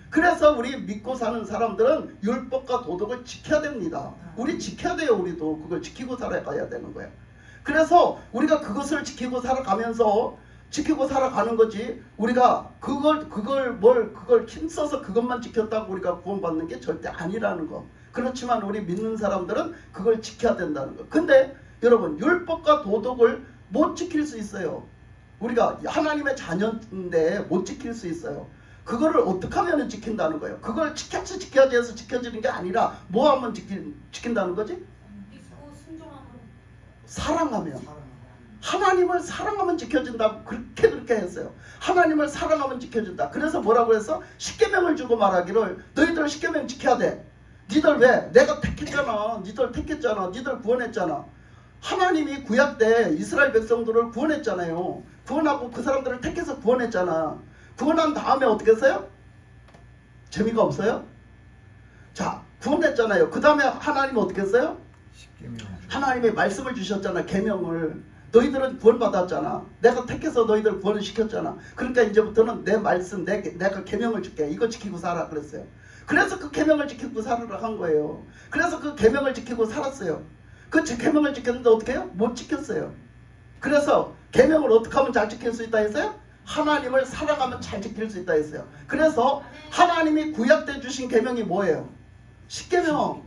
Speaker 1: 그래서 우리 믿고 사는 사람들은 율법과 도덕을 지켜야 됩니다. 우리 지켜야 돼요. 우리도 그걸 지키고 살아가야 되는 거예요. 그래서 우리가 그것을 지키고 살아가는 거지. 우리가 그걸 힘써서 그것만 지켰다고 우리가 구원받는 게 절대 아니라는 거. 그렇지만 우리 믿는 사람들은 그걸 지켜야 된다는 거. 근데 여러분 율법과 도덕을 못 지킬 수 있어요. 우리가 하나님의 자녀인데 못 지킬 수 있어요. 그거를 어떻게 하면 지킨다는 거예요. 그걸 지켜야지 해서 지켜지는 게 아니라 뭐 하면 지킨다는 거지?
Speaker 2: 믿고 순종함으로.
Speaker 1: 사랑하면. 하나님을 사랑하면 지켜진다고 그렇게 했어요. 하나님을 사랑하면 지켜진다. 그래서 뭐라고 했어? 십계명을 주고 말하기를 너희들 십계명 지켜야 돼. 니들 왜? 내가 택했잖아. 니들 택했잖아. 니들 구원했잖아. 하나님이 구약 때 이스라엘 백성들을 구원했잖아요. 구원하고 그 사람들을 택해서 구원했잖아. 구원한 다음에 어떻게 했어요? 재미가 없어요? 자, 구원했잖아요. 그 다음에 하나님은 어떻게 했어요? 하나님의 말씀을 주셨잖아. 계명을. 너희들은 구원받았잖아. 내가 택해서 너희들 구원을 시켰잖아. 그러니까 이제부터는 내 말씀, 내가 계명을 줄게. 이거 지키고 살아 그랬어요. 그래서 그 계명을 지키고 살으라 한 거예요. 그래서 그 계명을 지키고 살았어요. 그 계명을 지켰는데 어떻게 해요? 못 지켰어요. 그래서 계명을 어떻게 하면 잘 지킬 수 있다 했어요? 하나님을 사랑하면 잘 지킬 수 있다 했어요. 그래서 하나님이 구약 때 주신 계명이 뭐예요? 십계명.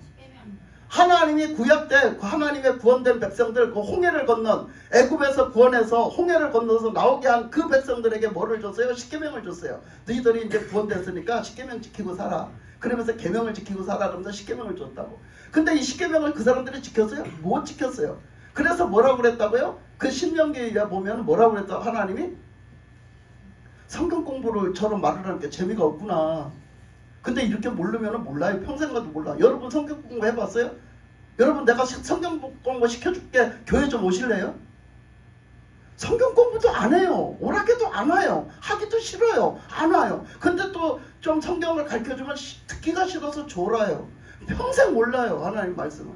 Speaker 1: 하나님이 구약 때 하나님의 구원된 백성들 그 홍해를 건넌 애굽에서 구원해서 홍해를 건너서 나오게 한 그 백성들에게 뭐를 줬어요? 십계명을 줬어요. 너희들이 이제 구원됐으니까 십계명 지키고 살아. 그러면서 계명을 지키고 살아. 그러면서 십계명을 줬다고. 근데 이 십계명을 그 사람들이 지켰어요? 못 지켰어요. 그래서 뭐라고 그랬다고요? 그 신명기에 보면 뭐라고 그랬다고 하나님이 성경 공부를 저런 말을 하는 게 재미가 없구나. 근데 이렇게 모르면 몰라요. 평생 가도 몰라. 여러분 성경 공부 해봤어요? 여러분 내가 성경 공부 시켜줄게. 교회 좀 오실래요? 성경 공부도 안 해요. 오락해도 안 와요. 하기도 싫어요. 안 와요. 근데 또 좀 성경을 가르쳐주면 듣기가 싫어서 졸아요. 평생 몰라요. 하나님 말씀을.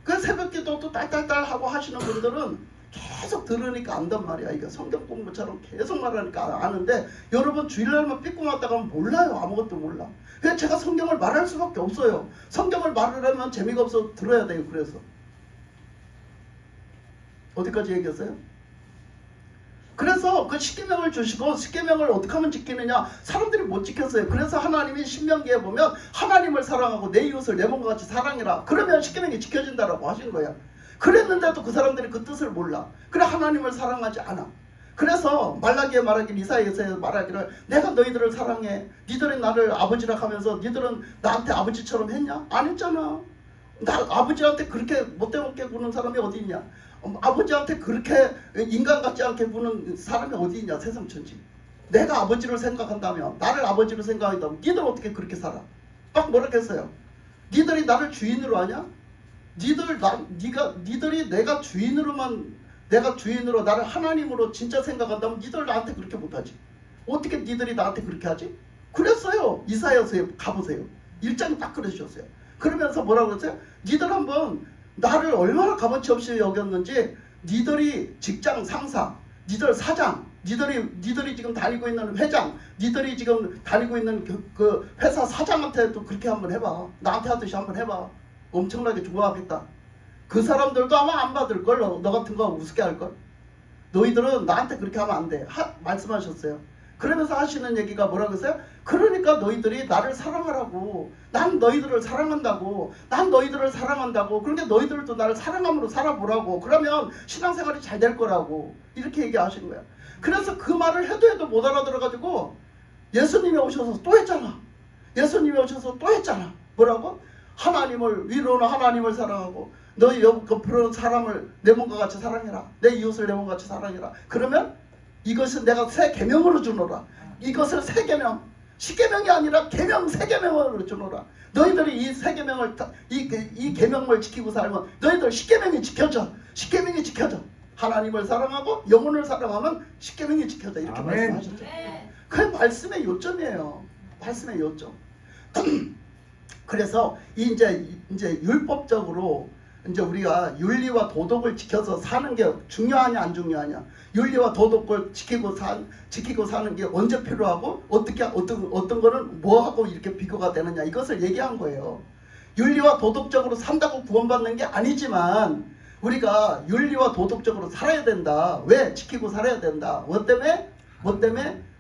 Speaker 1: 그 새벽기도도 딸딸딸 하고 하시는 분들은 계속 들으니까 안단 말이야. 이게 성경 공부처럼 계속 말하니까 아는데 여러분 주일날만 삐꾸 맞다가 몰라요. 아무것도 몰라. 그래서 제가 성경을 말할 수밖에 없어요. 성경을 말을 하면 재미가 없어서 들어야 돼요. 그래서 어디까지 얘기했어요? 그래서 그 십계명을 주시고 십계명을 어떻게 하면 지키느냐? 사람들이 못 지켰어요. 그래서 하나님이 신명기에 보면 하나님을 사랑하고 내 이웃을 내 몸과 같이 사랑해라. 그러면 십계명이 지켜진다라고 하신 거예요. 그랬는데도 그 사람들이 그 뜻을 몰라. 그래 하나님을 사랑하지 않아. 그래서 말라기에 말하길 이사야에서 말하기를 내가 너희들을 사랑해. 니들이 나를 아버지라 하면서 니들은 나한테 아버지처럼 했냐? 안 했잖아. 나 아버지한테 그렇게 못되먹게 구는 사람이 어디 있냐? 아버지한테 그렇게 인간 같지 않게 구는 사람이 어디 있냐? 세상 천지. 내가 아버지를 생각한다면 나를 아버지로 생각한다면 니들 어떻게 그렇게 살아? 막 뭐라 했어요? 니들이 나를 주인으로 하냐? 니들이 내가 주인으로 나를 하나님으로 진짜 생각한다면 니들 나한테 그렇게 못하지. 어떻게 니들이 나한테 그렇게 하지? 그랬어요. 이사야서에 가보세요. 1장이 딱 그러셨어요. 그러면서 뭐라고 그랬어요? 니들 한번 나를 얼마나 값어치 없이 여겼는지 니들이 직장 상사, 니들 사장, 니들이 지금 다니고 있는 회장, 니들이 지금 다니고 있는 그 회사 사장한테도 그렇게 한번 해봐. 나한테 하듯이 한번 해봐. 엄청나게 좋아하겠다. 그 사람들도 아마 안 받을걸. 너 같은 거 우습게 할걸. 너희들은 나한테 그렇게 하면 안 돼. 말씀하셨어요. 그러면서 하시는 얘기가 뭐라고 했어요? 그러니까 너희들이 나를 사랑하라고. 난 너희들을 사랑한다고. 난 너희들을 사랑한다고. 그러니까 너희들도 나를 사랑함으로 살아보라고. 그러면 신앙생활이 잘 될 거라고. 이렇게 얘기하신 거야. 그래서 그 말을 해도 못 알아들어가지고 예수님이 오셔서 또 했잖아. 예수님이 오셔서 또 했잖아. 뭐라고? 하나님을 위로는 하나님을 사랑하고 너희 옆으로는 사람을 내 몸과 같이 사랑해라. 내 이웃을 내 몸과 같이 사랑해라. 그러면 이것은 내가 새 계명으로 주노라. 이것을 새 계명, 십계명이 아니라 계명 새 계명으로 주노라. 너희들이 이 새 계명을 이 계명을 지키고 살면 너희들 십계명이 지켜져. 십계명이 지켜져. 하나님을 사랑하고 영혼을 사랑하면 십계명이 지켜져. 이렇게
Speaker 3: 아멘.
Speaker 1: 말씀하셨죠. 그 말씀의 요점이에요. 말씀의 요점. 그래서 이제 율법적으로 이제 우리가 윤리와 도덕을 지켜서 사는 게 중요하냐 안 중요하냐? 윤리와 도덕을 지키고 사는 게 언제 필요하고 어떤 거는 뭐하고 이렇게 비교가 되느냐? 이것을 얘기한 거예요. 윤리와 도덕적으로 산다고 구원받는 게 아니지만 우리가 윤리와 도덕적으로 살아야 된다. 왜? 지키고 살아야 된다. 뭐 때문에?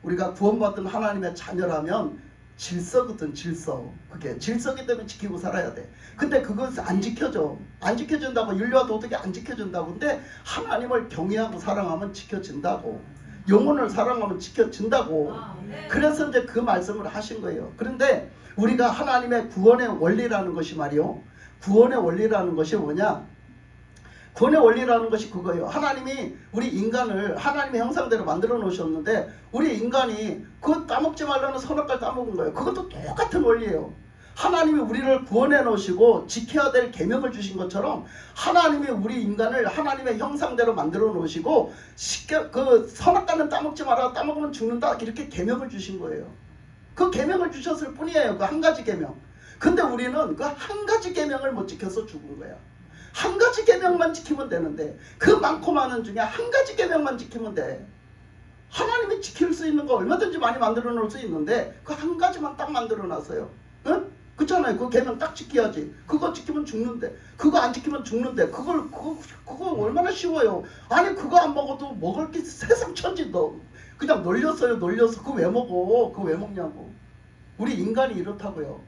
Speaker 1: 우리가 구원받은 하나님의 자녀라면 질서거든. 질서. 그게 질서기 때문에 지키고 살아야 돼. 근데 그것을 안 지켜져. 안 지켜준다고. 윤리와 도덕이 안 지켜준다고. 근데 하나님을 경외하고 사랑하면 지켜진다고. 영혼을 사랑하면 지켜진다고. 그래서 이제 그 말씀을 하신 거예요. 그런데 우리가 하나님의 구원의 원리라는 것이 말이요. 구원의 원리라는 것이 뭐냐? 구원의 원리라는 것이 그거예요. 하나님이 우리 인간을 하나님의 형상대로 만들어 놓으셨는데 우리 인간이 그거 따먹지 말라는 선악과를 따먹은 거예요. 그것도 똑같은 원리예요. 하나님이 우리를 구원해 놓으시고 지켜야 될 계명을 주신 것처럼 하나님이 우리 인간을 하나님의 형상대로 만들어 놓으시고 그 선악과는 따먹지 마라. 따먹으면 죽는다. 이렇게 계명을 주신 거예요. 그 계명을 주셨을 뿐이에요. 그 한 가지 계명. 근데 우리는 그 한 가지 계명을 못 지켜서 죽은 거야. 한 가지 계명만 지키면 되는데 그 많고 많은 중에 한 가지 계명만 지키면 돼. 하나님이 지킬 수 있는 거 얼마든지 많이 만들어 놓을 수 있는데 그 한 가지만 딱 만들어 놨어요. 응? 그렇잖아요. 그 계명 딱 지켜야지. 그거 지키면 죽는데, 그거 안 지키면 죽는데, 그거 얼마나 쉬워요. 아니 그거 안 먹어도 먹을 게 세상 천지 너 그냥 놀렸어요. 놀려서 그거 왜 먹어? 그거 왜 먹냐고. 우리 인간이 이렇다고요.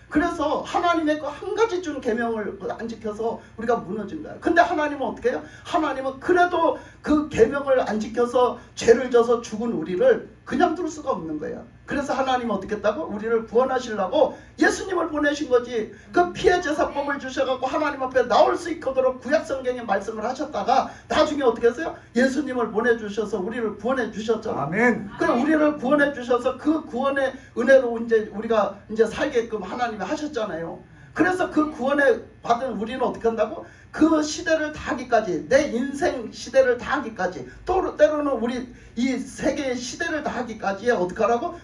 Speaker 1: 그래서 하나님의 그 한 가지 준 계명을 안 지켜서 우리가 무너진 거야. 근데 하나님은 어떻게 해요? 하나님은 그래도 그 계명을 안 지켜서 죄를 져서 죽은 우리를 그냥 둘 수가 없는 거야. 그래서 하나님은 어떻게 했다고? 우리를 구원하시려고 예수님을 보내신 거지. 그 피해 제사법을 주셔갖고 하나님 앞에 나올 수 있도록 구약 성경에 말씀을 하셨다가 나중에 어떻게 했어요? 예수님을 보내주셔서 우리를 구원해 주셨잖아.
Speaker 3: 아멘.
Speaker 1: 그럼 우리를 구원해 주셔서 그 구원의 은혜로 이제 우리가 이제 살게끔 하나님이 하셨잖아요. 그래서 그 구원에 받은 우리는 어떻게 한다고? 그 시대를 다 하기까지, 내 인생 시대를 다 하기까지, 또 때로는 우리 이 세계의 시대를 다 하기까지에 어떻게 하라고?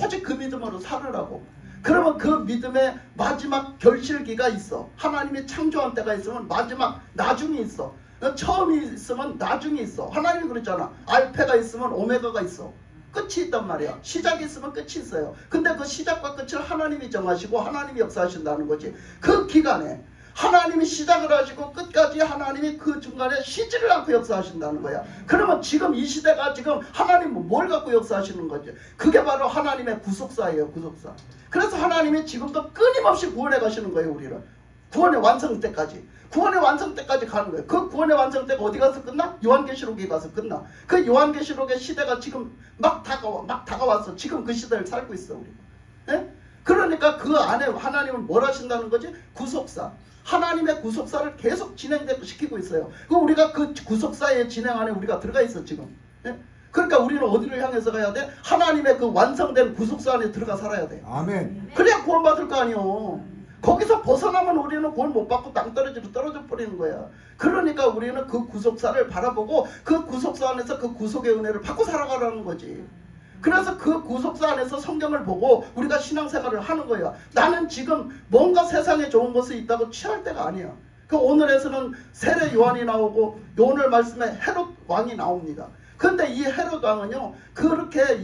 Speaker 1: 오직 그 믿음으로 살으라고. 그러면 그 믿음의 마지막 결실기가 있어. 하나님이 창조한 때가 있으면 마지막 나중이 있어. 처음이 있으면 나중이 있어. 하나님이 그랬잖아. 알파가 있으면 오메가가 있어. 끝이 있단 말이야. 시작이 있으면 끝이 있어요. 근데 그 시작과 끝을 하나님이 정하시고 하나님이 역사하신다는 거지. 그 기간에 하나님이 시작을 하시고 끝까지 하나님이 그 중간에 쉬지를 않고 역사하신다는 거야. 그러면 지금 이 시대가 지금 하나님은 뭘 갖고 역사하시는 거지? 그게 바로 하나님의 구속사예요. 구속사. 그래서 하나님이 지금도 끊임없이 구원해 가시는 거예요. 우리를. 구원의 완성 때까지. 구원의 완성 때까지 가는 거예요. 그 구원의 완성 때가 어디 가서 끝나? 요한계시록에 가서 끝나. 그 요한계시록의 시대가 지금 막 다가왔어. 지금 그 시대를 살고 있어 우리. 예? 그러니까 그 안에 하나님은 뭘 하신다는 거지? 구속사. 하나님의 구속사를 계속 진행시키고 있어요. 그 우리가 그 구속사의 진행 안에 우리가 들어가 있어 지금. 예? 그러니까 우리는 어디를 향해서 가야 돼? 하나님의 그 완성된 구속사 안에 들어가 살아야 돼.
Speaker 3: 아멘.
Speaker 1: 그래야 구원받을 거 아니요. 거기서 벗어나면 우리는 구원 못 받고 땅떨어지로 떨어져 버리는 거야. 그러니까 우리는 그 구속사를 바라보고 그 구속사 안에서 그 구속의 은혜를 받고 살아가라는 거지. 그래서 그 구속사 안에서 성경을 보고 우리가 신앙생활을 하는 거야. 나는 지금 뭔가 세상에 좋은 것이 있다고 취할 때가 아니야. 그 오늘에서는 세례 요한이 나오고 오늘 말씀에 헤롯 왕이 나옵니다. 근데 이 헤롯 왕은요 그렇게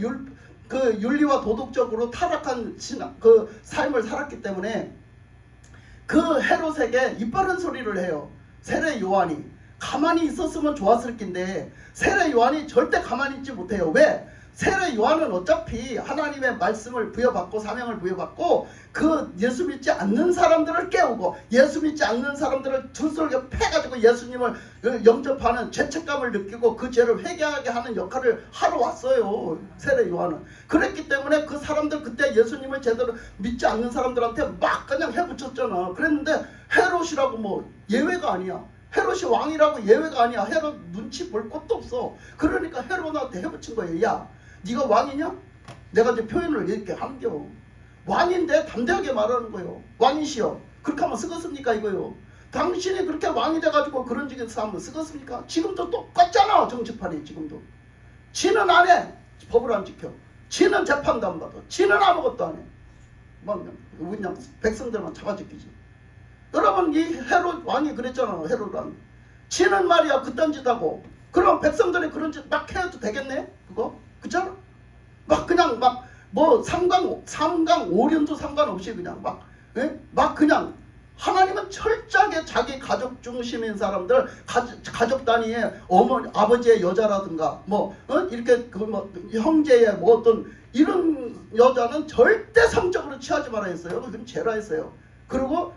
Speaker 1: 윤리와 도덕적으로 타락한 그 삶을 살았기 때문에 그 헤롯에게 이빠른 소리를 해요. 세례 요한이 가만히 있었으면 좋았을 텐데 세례 요한이 절대 가만히 있지 못해요. 왜? 세례 요한은 어차피 하나님의 말씀을 부여받고 사명을 부여받고 그 예수 믿지 않는 사람들을 깨우고 예수 믿지 않는 사람들을 두들겨 패가지고 예수님을 영접하는 죄책감을 느끼고 그 죄를 회개하게 하는 역할을 하러 왔어요. 세례 요한은. 그랬기 때문에 그 사람들 그때 예수님을 제대로 믿지 않는 사람들한테 막 그냥 해붙였잖아. 그랬는데 헤롯이라고 뭐 예외가 아니야. 헤롯이 왕이라고 예외가 아니야. 헤롯 눈치 볼 것도 없어. 그러니까 헤롯한테 해붙인 거예요. 야 네가 왕이냐? 내가 이제 표현을 이렇게 한겨. 왕인데 담대하게 말하는 거예요. 왕이시여. 그렇게 하면 쓰겠습니까 이거요. 당신이 그렇게 왕이 돼가지고 그런 직에서 하면 쓰겠습니까? 지금도 똑같잖아. 정치판이 지금도. 지는 안 해. 법을 안 지켜. 지는 재판도 안 받아. 지는 아무것도 안 해. 그냥 백성들만 잡아지키지. 여러분 이 헤롯 왕이 그랬잖아. 헤롯 왕. 지는 말이야 그딴 짓 하고. 그럼 백성들이 그런 짓 막 해도 되겠네? 그거? 그렇잖아? 막 그냥 막 뭐 삼강 오륜도 상관없이 그냥 막 그냥 하나님은 철저하게 자기 가족 중심인 사람들 가족 단위의 어머니 아버지의 여자라든가 이렇게 그 형제의 뭐 어떤 이런 여자는 절대 성적으로 취하지 말아 했어요. 그건 죄라 했어요. 그리고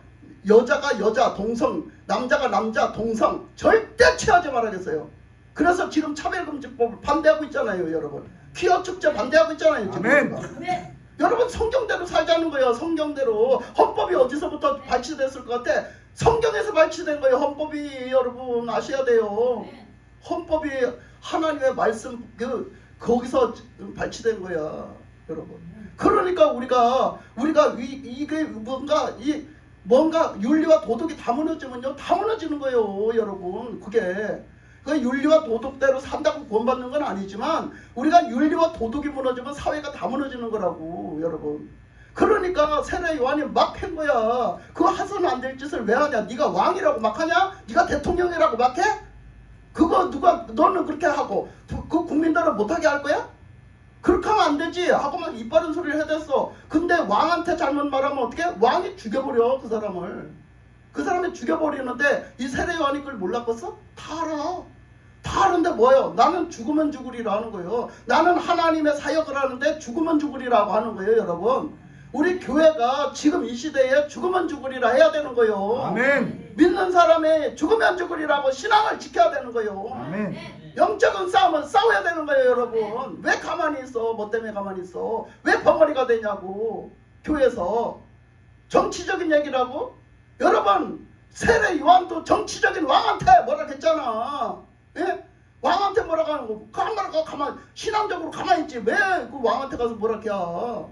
Speaker 1: 여자가 여자 동성 남자가 남자 동성 절대 취하지 말아 했어요. 그래서 지금 차별금지법을 반대하고 있잖아요, 여러분. 퀴어 축제 반대하고 있잖아요, 지금.
Speaker 3: 아멘.
Speaker 1: 여러분 성경대로 살자는 거예요. 성경대로. 헌법이 어디서부터 발치됐을 것 같아? 성경에서 발치된 거예요. 헌법이 여러분 아셔야 돼요. 헌법이 하나님의 말씀 거기서 발치된 거야, 여러분. 그러니까 우리가 이게 뭔가 윤리와 도덕이 다 무너지면요, 다 무너지는 거예요, 여러분. 그게. 그 윤리와 도덕대로 산다고 구원받는 건 아니지만 우리가 윤리와 도덕이 무너지면 사회가 다 무너지는 거라고, 여러분. 그러니까 세례 요한이 막 한 거야. 그거 해서는 안 될 짓을 왜 하냐? 네가 왕이라고 막 하냐? 네가 대통령이라고 막 해? 그거 너는 그렇게 하고 그 국민들은 못하게 할 거야? 그렇게 하면 안 되지 하고 막 이빠른 소리를 해댔어. 근데 왕한테 잘못 말하면 어떻게? 왕이 죽여버려 그 사람을. 그 사람이 죽여버리는데 이 세례 요한이 그걸 몰랐겠어? 다 알아. 다 아는데 뭐예요? 나는 죽으면 죽으리라 하는 거예요. 나는 하나님의 사역을 하는데 죽으면 죽으리라고 하는 거예요, 여러분. 우리 교회가 지금 이 시대에 죽으면 죽으리라 해야 되는 거예요.
Speaker 3: 아멘.
Speaker 1: 믿는 사람이 죽으면 죽으리라고 신앙을 지켜야 되는 거예요.
Speaker 3: 아멘.
Speaker 1: 영적인 싸움은 싸워야 되는 거예요, 여러분. 왜 가만히 있어? 뭐 때문에 가만히 있어? 왜 벙어리가 되냐고. 교회에서 정치적인 얘기라고? 여러분, 세례 요한도 정치적인 왕한테 뭐라 했잖아. 예? 왕한테 뭐라고 하는 거? 가만 신앙적으로 가만히 있지. 왜 그 왕한테 가서 뭐라 해야?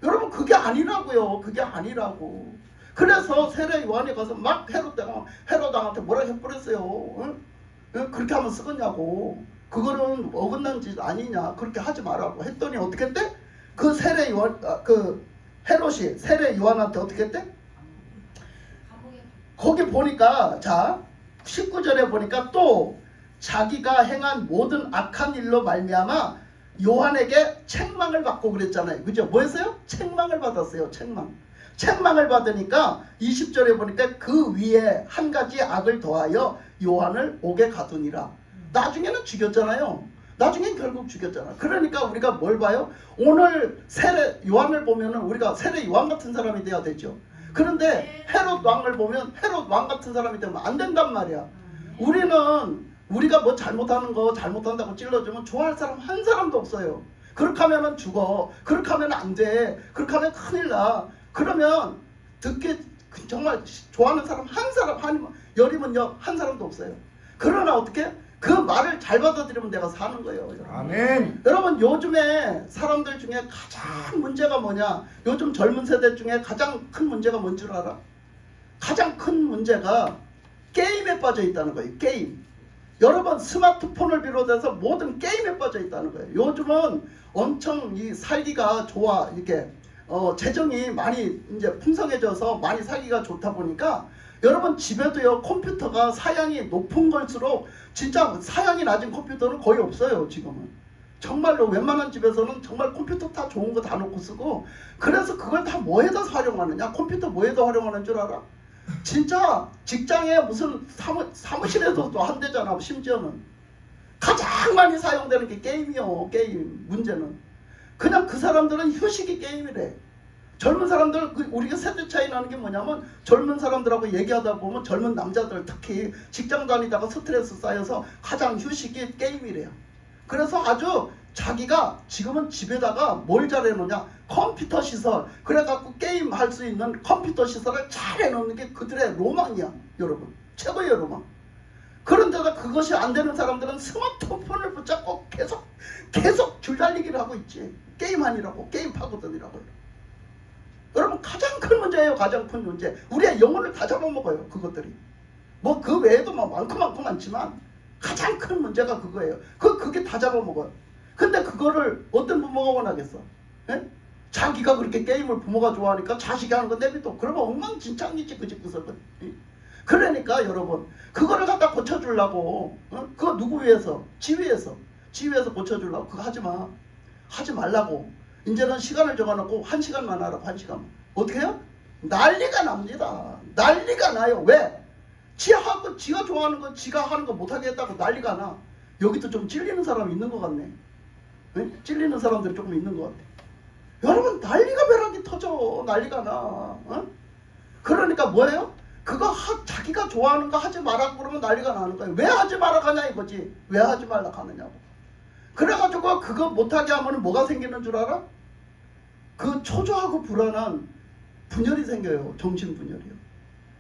Speaker 1: 여러분, 그게 아니라고요. 그게 아니라고. 그래서 세례 요한이 가서 막 헤롯당한테 뭐라 해버렸어요. 응? 그렇게 하면 쓰겠냐고. 그거는 어긋난 짓 아니냐. 그렇게 하지 말라고 했더니 어떻게 했대? 그 세례 요한, 그 헤롯이 세례 요한한테 어떻게 했대?
Speaker 2: 감옥에
Speaker 1: 거기 보니까 자 19절에 보니까 또 자기가 행한 모든 악한 일로 말미암아 요한에게 책망을 받고 그랬잖아요. 그죠? 뭐였어요? 책망을 받았어요. 책망을 받으니까 20절에 보니까 그 위에 한 가지 악을 더하여 요한을 옥에 가두니라. 나중에는 죽였잖아요. 나중엔 결국 죽였잖아. 그러니까 우리가 뭘 봐요? 오늘 세례 요한을 보면은 우리가 세례 요한 같은 사람이 돼야 되죠. 그런데 헤롯 왕을 보면 헤롯 왕 같은 사람이 되면 안 된단 말이야. 우리가 뭐 잘못하는 거 잘못한다고 찔러주면 좋아할 사람 한 사람도 없어요. 그렇게 하면은 죽어. 그렇게 하면 안 돼. 그렇게 하면 큰일 나. 그러면 듣기 정말 좋아하는 사람 한 사람 아니면 열이면요 한 사람도 없어요. 그러나 어떻게? 그 말을 잘 받아들이면 내가 사는 거예요. 여러분.
Speaker 3: 아멘.
Speaker 1: 여러분, 요즘에 사람들 중에 가장 문제가 뭐냐? 요즘 젊은 세대 중에 가장 큰 문제가 뭔 줄 알아? 가장 큰 문제가 게임에 빠져 있다는 거예요. 게임. 여러분, 스마트폰을 비롯해서 모든 게임에 빠져 있다는 거예요. 요즘은 엄청 이 살기가 좋아. 이렇게 재정이 많이 이제 풍성해져서 많이 살기가 좋다 보니까 여러분 집에도요 컴퓨터가 사양이 높은 걸수록 진짜 사양이 낮은 컴퓨터는 거의 없어요. 지금은 정말로 웬만한 집에서는 정말 컴퓨터 다 좋은 거 다 놓고 쓰고, 그래서 그걸 다 뭐에다 활용하느냐? 컴퓨터 뭐에다 활용하는 줄 알아? 진짜 직장에 무슨 사무실에서도 한대잖아. 심지어는 가장 많이 사용되는 게 게임이요. 게임. 문제는 그냥 그 사람들은 휴식이 게임이래. 젊은 사람들, 우리가 세대 차이 나는 게 뭐냐면 젊은 사람들하고 얘기하다 보면 젊은 남자들 특히 직장 다니다가 스트레스 쌓여서 가장 휴식이 게임이래요. 그래서 아주 자기가 지금은 집에다가 뭘 잘 해놓냐? 컴퓨터 시설. 그래갖고 게임 할 수 있는 컴퓨터 시설을 잘 해놓는 게 그들의 로망이야. 여러분, 최고의 로망. 그런데다 그것이 안 되는 사람들은 스마트폰을 붙잡고 계속 줄달리기를 하고 있지. 게임 아니라고, 게임 파고든이라고. 여러분, 가장 큰 문제예요. 가장 큰 문제. 우리의 영혼을 다 잡아먹어요. 그것들이. 뭐 그 외에도 막 많고 많지만 가장 큰 문제가 그거예요. 그게 다 잡아먹어요. 근데 그거를 어떤 부모가 원하겠어? 예? 자기가 그렇게 게임을 부모가 좋아하니까 자식이 하는 거 내비둬. 그러면 엉망진창이지 그 집 구석은. 그러니까 여러분, 그거를 갖다 고쳐주려고 그거 누구 위해서? 지위에서 고쳐주려고. 그거 하지 마. 하지 말라고. 이제는 시간을 정해놓고 1시간만 하라고. 1시간. 어떻게 해요? 난리가 납니다. 난리가 나요. 왜? 지가 좋아하는 거 지가 하는 거 못하게 했다고 난리가 나. 여기도 좀 찔리는 사람이 있는 것 같네. 네? 찔리는 사람들이 조금 있는 것 같아. 여러분, 난리가 벼락이 터져. 난리가 나. 그러니까 뭐예요? 자기가 좋아하는 거 하지 말라고 그러면 난리가 나는 거예요. 왜 하지 말라 하냐 이거지. 왜 하지 말라 하느냐고. 그래가지고 그거 못하게 하면 뭐가 생기는 줄 알아? 그 초조하고 불안한 분열이 생겨요. 정신분열이요.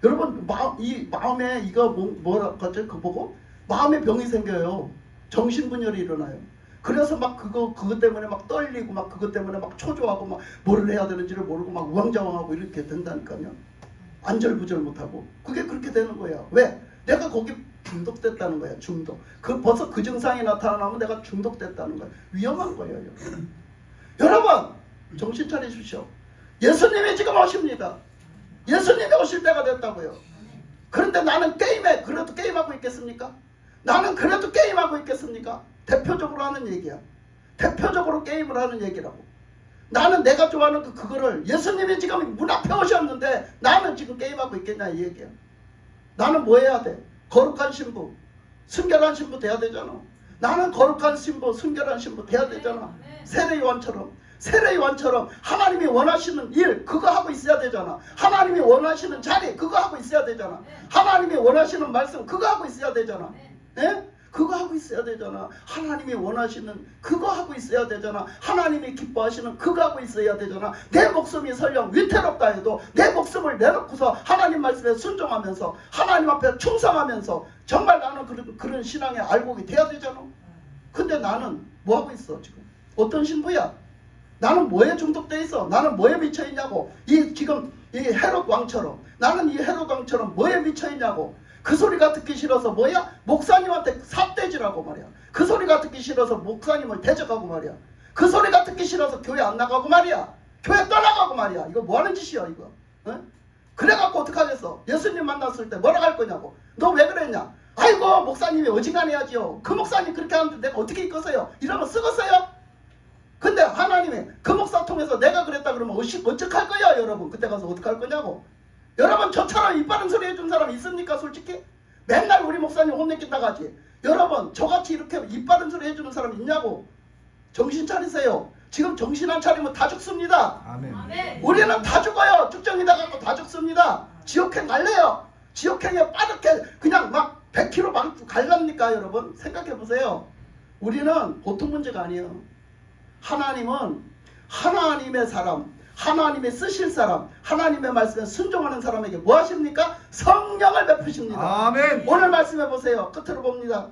Speaker 1: 여러분, 이 마음에 이거 뭐라 하지? 그거 보고 마음의 병이 생겨요. 정신분열이 일어나요. 그래서 막 그것 때문에 막 떨리고 막 그것 때문에 막 초조하고 막 뭐를 해야 되는지를 모르고 막 우왕좌왕하고 이렇게 된다니까요. 안절부절 못하고. 그게 그렇게 되는 거야. 왜? 내가 거기 중독됐다는 거야. 중독. 벌써 그 증상이 나타나면 내가 중독됐다는 거야. 위험한 거예요. 여러분, 정신 차리십시오. 예수님이 지금 오십니다. 예수님이 오실 때가 됐다고요. 그런데 나는 그래도 게임하고 있겠습니까? 나는 그래도 게임하고 있겠습니까? 대표적으로 하는 얘기야. 대표적으로 게임을 하는 얘기라고. 나는 내가 좋아하는 그거를 예수님이 지금 문 앞에 오셨는데 나는 지금 게임하고 있겠냐 이 얘기야. 나는 뭐 해야 돼? 거룩한 신부, 순결한 신부 돼야 되잖아. 나는 거룩한 신부, 순결한 신부 돼야 되잖아. 세례요한처럼 하나님이 원하시는 일 그거 하고 있어야 되잖아. 하나님이 원하시는 자리 그거 하고 있어야 되잖아. 하나님이 원하시는 말씀 그거 하고 있어야 되잖아. 예? 그거 하고 있어야 되잖아. 하나님이 원하시는 그거 하고 있어야 되잖아. 하나님이 기뻐하시는 그거 하고 있어야 되잖아. 내 목숨이 설령 위태롭다 해도 내 목숨을 내놓고서 하나님 말씀에 순종하면서 하나님 앞에 충성하면서 정말 나는 그런 신앙의 알곡이 돼야 되잖아. 근데 나는 뭐 하고 있어 지금? 어떤 신부야? 나는 뭐에 중독돼 있어? 나는 뭐에 미쳐 있냐고. 지금 이 헤롯 왕처럼 나는 이 헤롯 왕처럼 뭐에 미쳐 있냐고. 그 소리가 듣기 싫어서 뭐야? 목사님한테 삿대질하고 말이야. 그 소리가 듣기 싫어서 목사님을 대적하고 말이야. 그 소리가 듣기 싫어서 교회 안 나가고 말이야. 교회 떠나가고 말이야. 이거 뭐 하는 짓이야 이거. 어? 그래갖고 어떡하겠어? 예수님 만났을 때 뭐라 할 거냐고. 너 왜 그랬냐? 아이고 목사님이 어지간해야지요. 그 목사님 그렇게 하는데 내가 어떻게 이끌어요? 이러면 쓰겠어요? 근데 하나님이 그 목사 통해서 내가 그랬다 그러면 어떡할 거야 여러분? 그때 가서 어떡할 거냐고. 여러분 저처럼 입 바른 소리 해준 사람 있습니까 솔직히? 맨날 우리 목사님 혼내긴다 가지. 여러분 저같이 이렇게 입 바른 소리 해주는 사람 있냐고. 정신 차리세요. 지금 정신 안 차리면 다 죽습니다.
Speaker 3: 아멘.
Speaker 1: 우리는 다 죽어요. 쭉정이 나가고 다 죽습니다. 지옥행 갈래요. 지옥행에 빠르게 그냥 막 100km 막 갈랍니까 여러분? 생각해보세요. 우리는 보통 문제가 아니에요. 하나님은 하나님의 사람, 하나님의 쓰실 사람, 하나님의 말씀에 순종하는 사람에게 뭐 하십니까? 성령을 베푸십니다.
Speaker 3: 아멘.
Speaker 1: 오늘 말씀해 보세요. 끝으로 봅니다.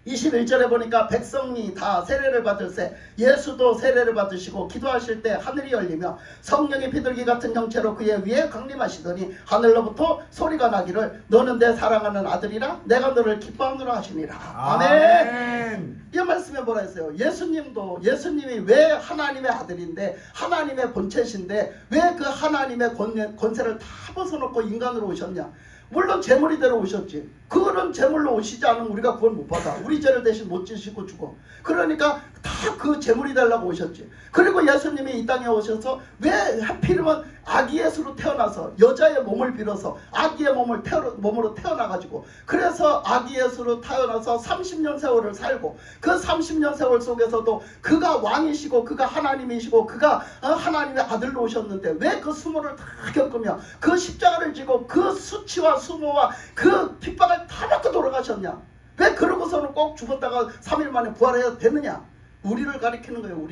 Speaker 1: 21절에 보니까 백성이 다 세례를 받을세 예수도 세례를 받으시고 기도하실 때 하늘이 열리며 성령의 비둘기 같은 형체로 그의 위에 강림하시더니 하늘로부터 소리가 나기를 너는 내 사랑하는 아들이라 내가 너를 기뻐하노라 하시니라. 아멘. 이 말씀에 뭐라 했어요? 예수님이 왜 하나님의 아들인데 하나님의 본체신데 왜 그 하나님의 권세를 다 벗어놓고 인간으로 오셨냐? 물론 제물이 되러 오셨지. 그거는 제물로 오시지 않으면 우리가 구원 못 받아. 우리 죄를 대신 못 지시고 죽어. 그러니까 다 그 제물이 되려고 오셨지. 그리고 예수님이 이 땅에 오셔서 왜 하필이면 아기 예수로 태어나서 여자의 몸을 빌어서 아기의 몸으로 태어나가지고 그래서 아기 예수로 태어나서 30년 세월을 살고 그 30년 세월 속에서도 그가 왕이시고 그가 하나님이시고 그가 하나님의 아들로 오셨는데 왜 그 수모를 다 겪으며 그 십자가를 지고 그 수치와 수모와 그 핍박을 다 받고 돌아가셨냐? 왜 그러고서는 꼭 죽었다가 3일 만에 부활해야 되느냐? 우리를 가리키는 거예요.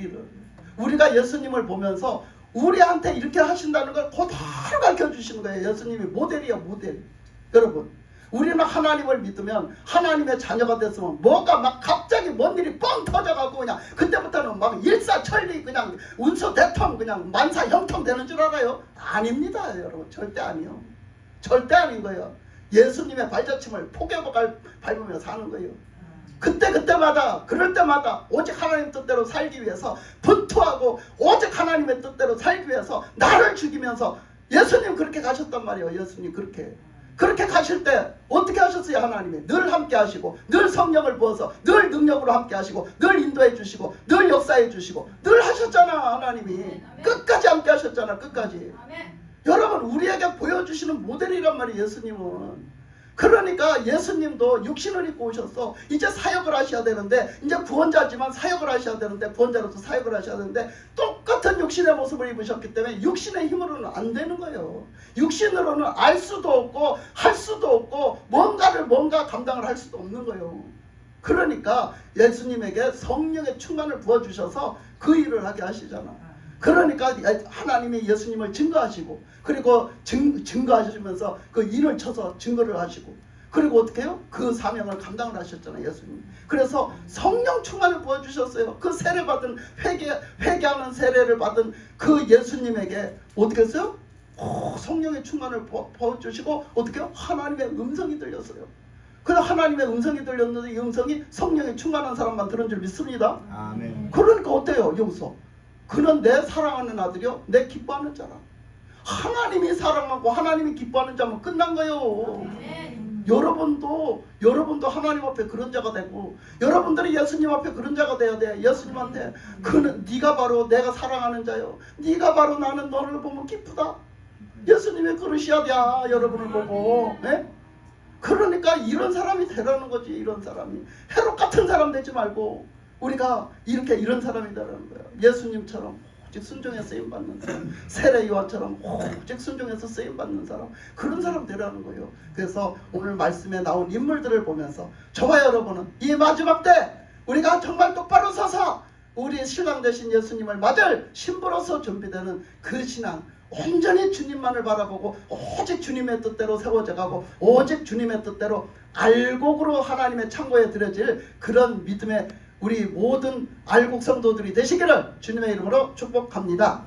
Speaker 1: 우리가 예수님을 보면서 우리한테 이렇게 하신다는 걸 그대로 가르쳐 주시는 거예요. 예수님이 모델이야 모델. 여러분 우리는 하나님을 믿으면 하나님의 자녀가 됐으면 뭐가 막 갑자기 뭔 일이 뻥 터져가고 그냥 그때부터는 막 일사천리 그냥 운수대통 그냥 만사형통 되는 줄 알아요? 아닙니다 여러분. 절대 아니요. 절대 아닌 거예요. 예수님의 발자취를 포개고 밟으며 사는 거예요. 그때마다 그럴 때마다 오직 하나님 뜻대로 살기 위해서 분투하고 오직 하나님의 뜻대로 살기 위해서 나를 죽이면서 예수님 그렇게 가셨단 말이에요. 예수님 그렇게 가실 때 어떻게 하셨어요? 하나님이 늘 함께 하시고 늘 성령을 부어서 늘 능력으로 함께 하시고 늘 인도해 주시고 늘 역사해 주시고 늘 하셨잖아. 하나님이 끝까지 함께 하셨잖아. 끝까지. 여러분 우리에게 보여주시는 모델이란 말이에요. 예수님은. 그러니까 예수님도 육신을 입고 오셔서 이제 사역을 하셔야 되는데 이제 구원자지만 사역을 하셔야 되는데 구원자로서 사역을 하셔야 되는데 똑같은 육신의 모습을 입으셨기 때문에 육신의 힘으로는 안 되는 거예요. 육신으로는 알 수도 없고 할 수도 없고 뭔가 감당을 할 수도 없는 거예요. 그러니까 예수님에게 성령의 충만을 부어주셔서 그 일을 하게 하시잖아. 그러니까 하나님이 예수님을 증거하시고 그리고 증거하시면서 그 인을 쳐서 증거를 하시고 그리고 어떻게 해요? 그 사명을 감당을 하셨잖아요. 예수님. 그래서 성령 충만을 부어주셨어요. 그 세례받은 회개하는 세례를 받은 그 예수님에게 어떻게 했어요? 성령의 충만을 부어주시고 어떻게 해요? 하나님의 음성이 들렸어요. 그래서 하나님의 음성이 들렸는데 이 음성이 성령의 충만한 사람만 들은 줄 믿습니다.
Speaker 3: 아멘.
Speaker 1: 그러니까 어때요? 여기서 그는 내 사랑하는 아들이요 내 기뻐하는 자라. 하나님이 사랑하고 하나님이 기뻐하는 자면 끝난 거예요. 여러분도 하나님 앞에 그런 자가 되고 여러분들이 예수님 앞에 그런 자가 돼야 돼. 예수님한테 그는 네가 바로 내가 사랑하는 자요. 네가 바로 나는 너를 보면 기쁘다. 예수님의 그릇이야 돼. 여러분을 보고. 예? 그러니까 이런 사람이 되라는 거지. 이런 사람이 헤롯 같은 사람 되지 말고 우리가 이런 사람이 되라는 거야. 예수님처럼 오직 순종해서 쓰임받는 사람, 세례 요한처럼 오직 순종해서 쓰임받는 사람, 그런 사람 되라는 거예요. 그래서 오늘 말씀에 나온 인물들을 보면서 저와 여러분은 이 마지막 때 우리가 정말 똑바로 서서 우리 신랑 되신 예수님을 맞을 신부로서 준비되는 그 신앙, 온전히 주님만을 바라보고 오직 주님의 뜻대로 세워져 가고 오직 주님의 뜻대로 알곡으로 하나님의 창고에 들여질 그런 믿음의 우리 모든 알곡 성도들이 되시기를 주님의 이름으로 축복합니다.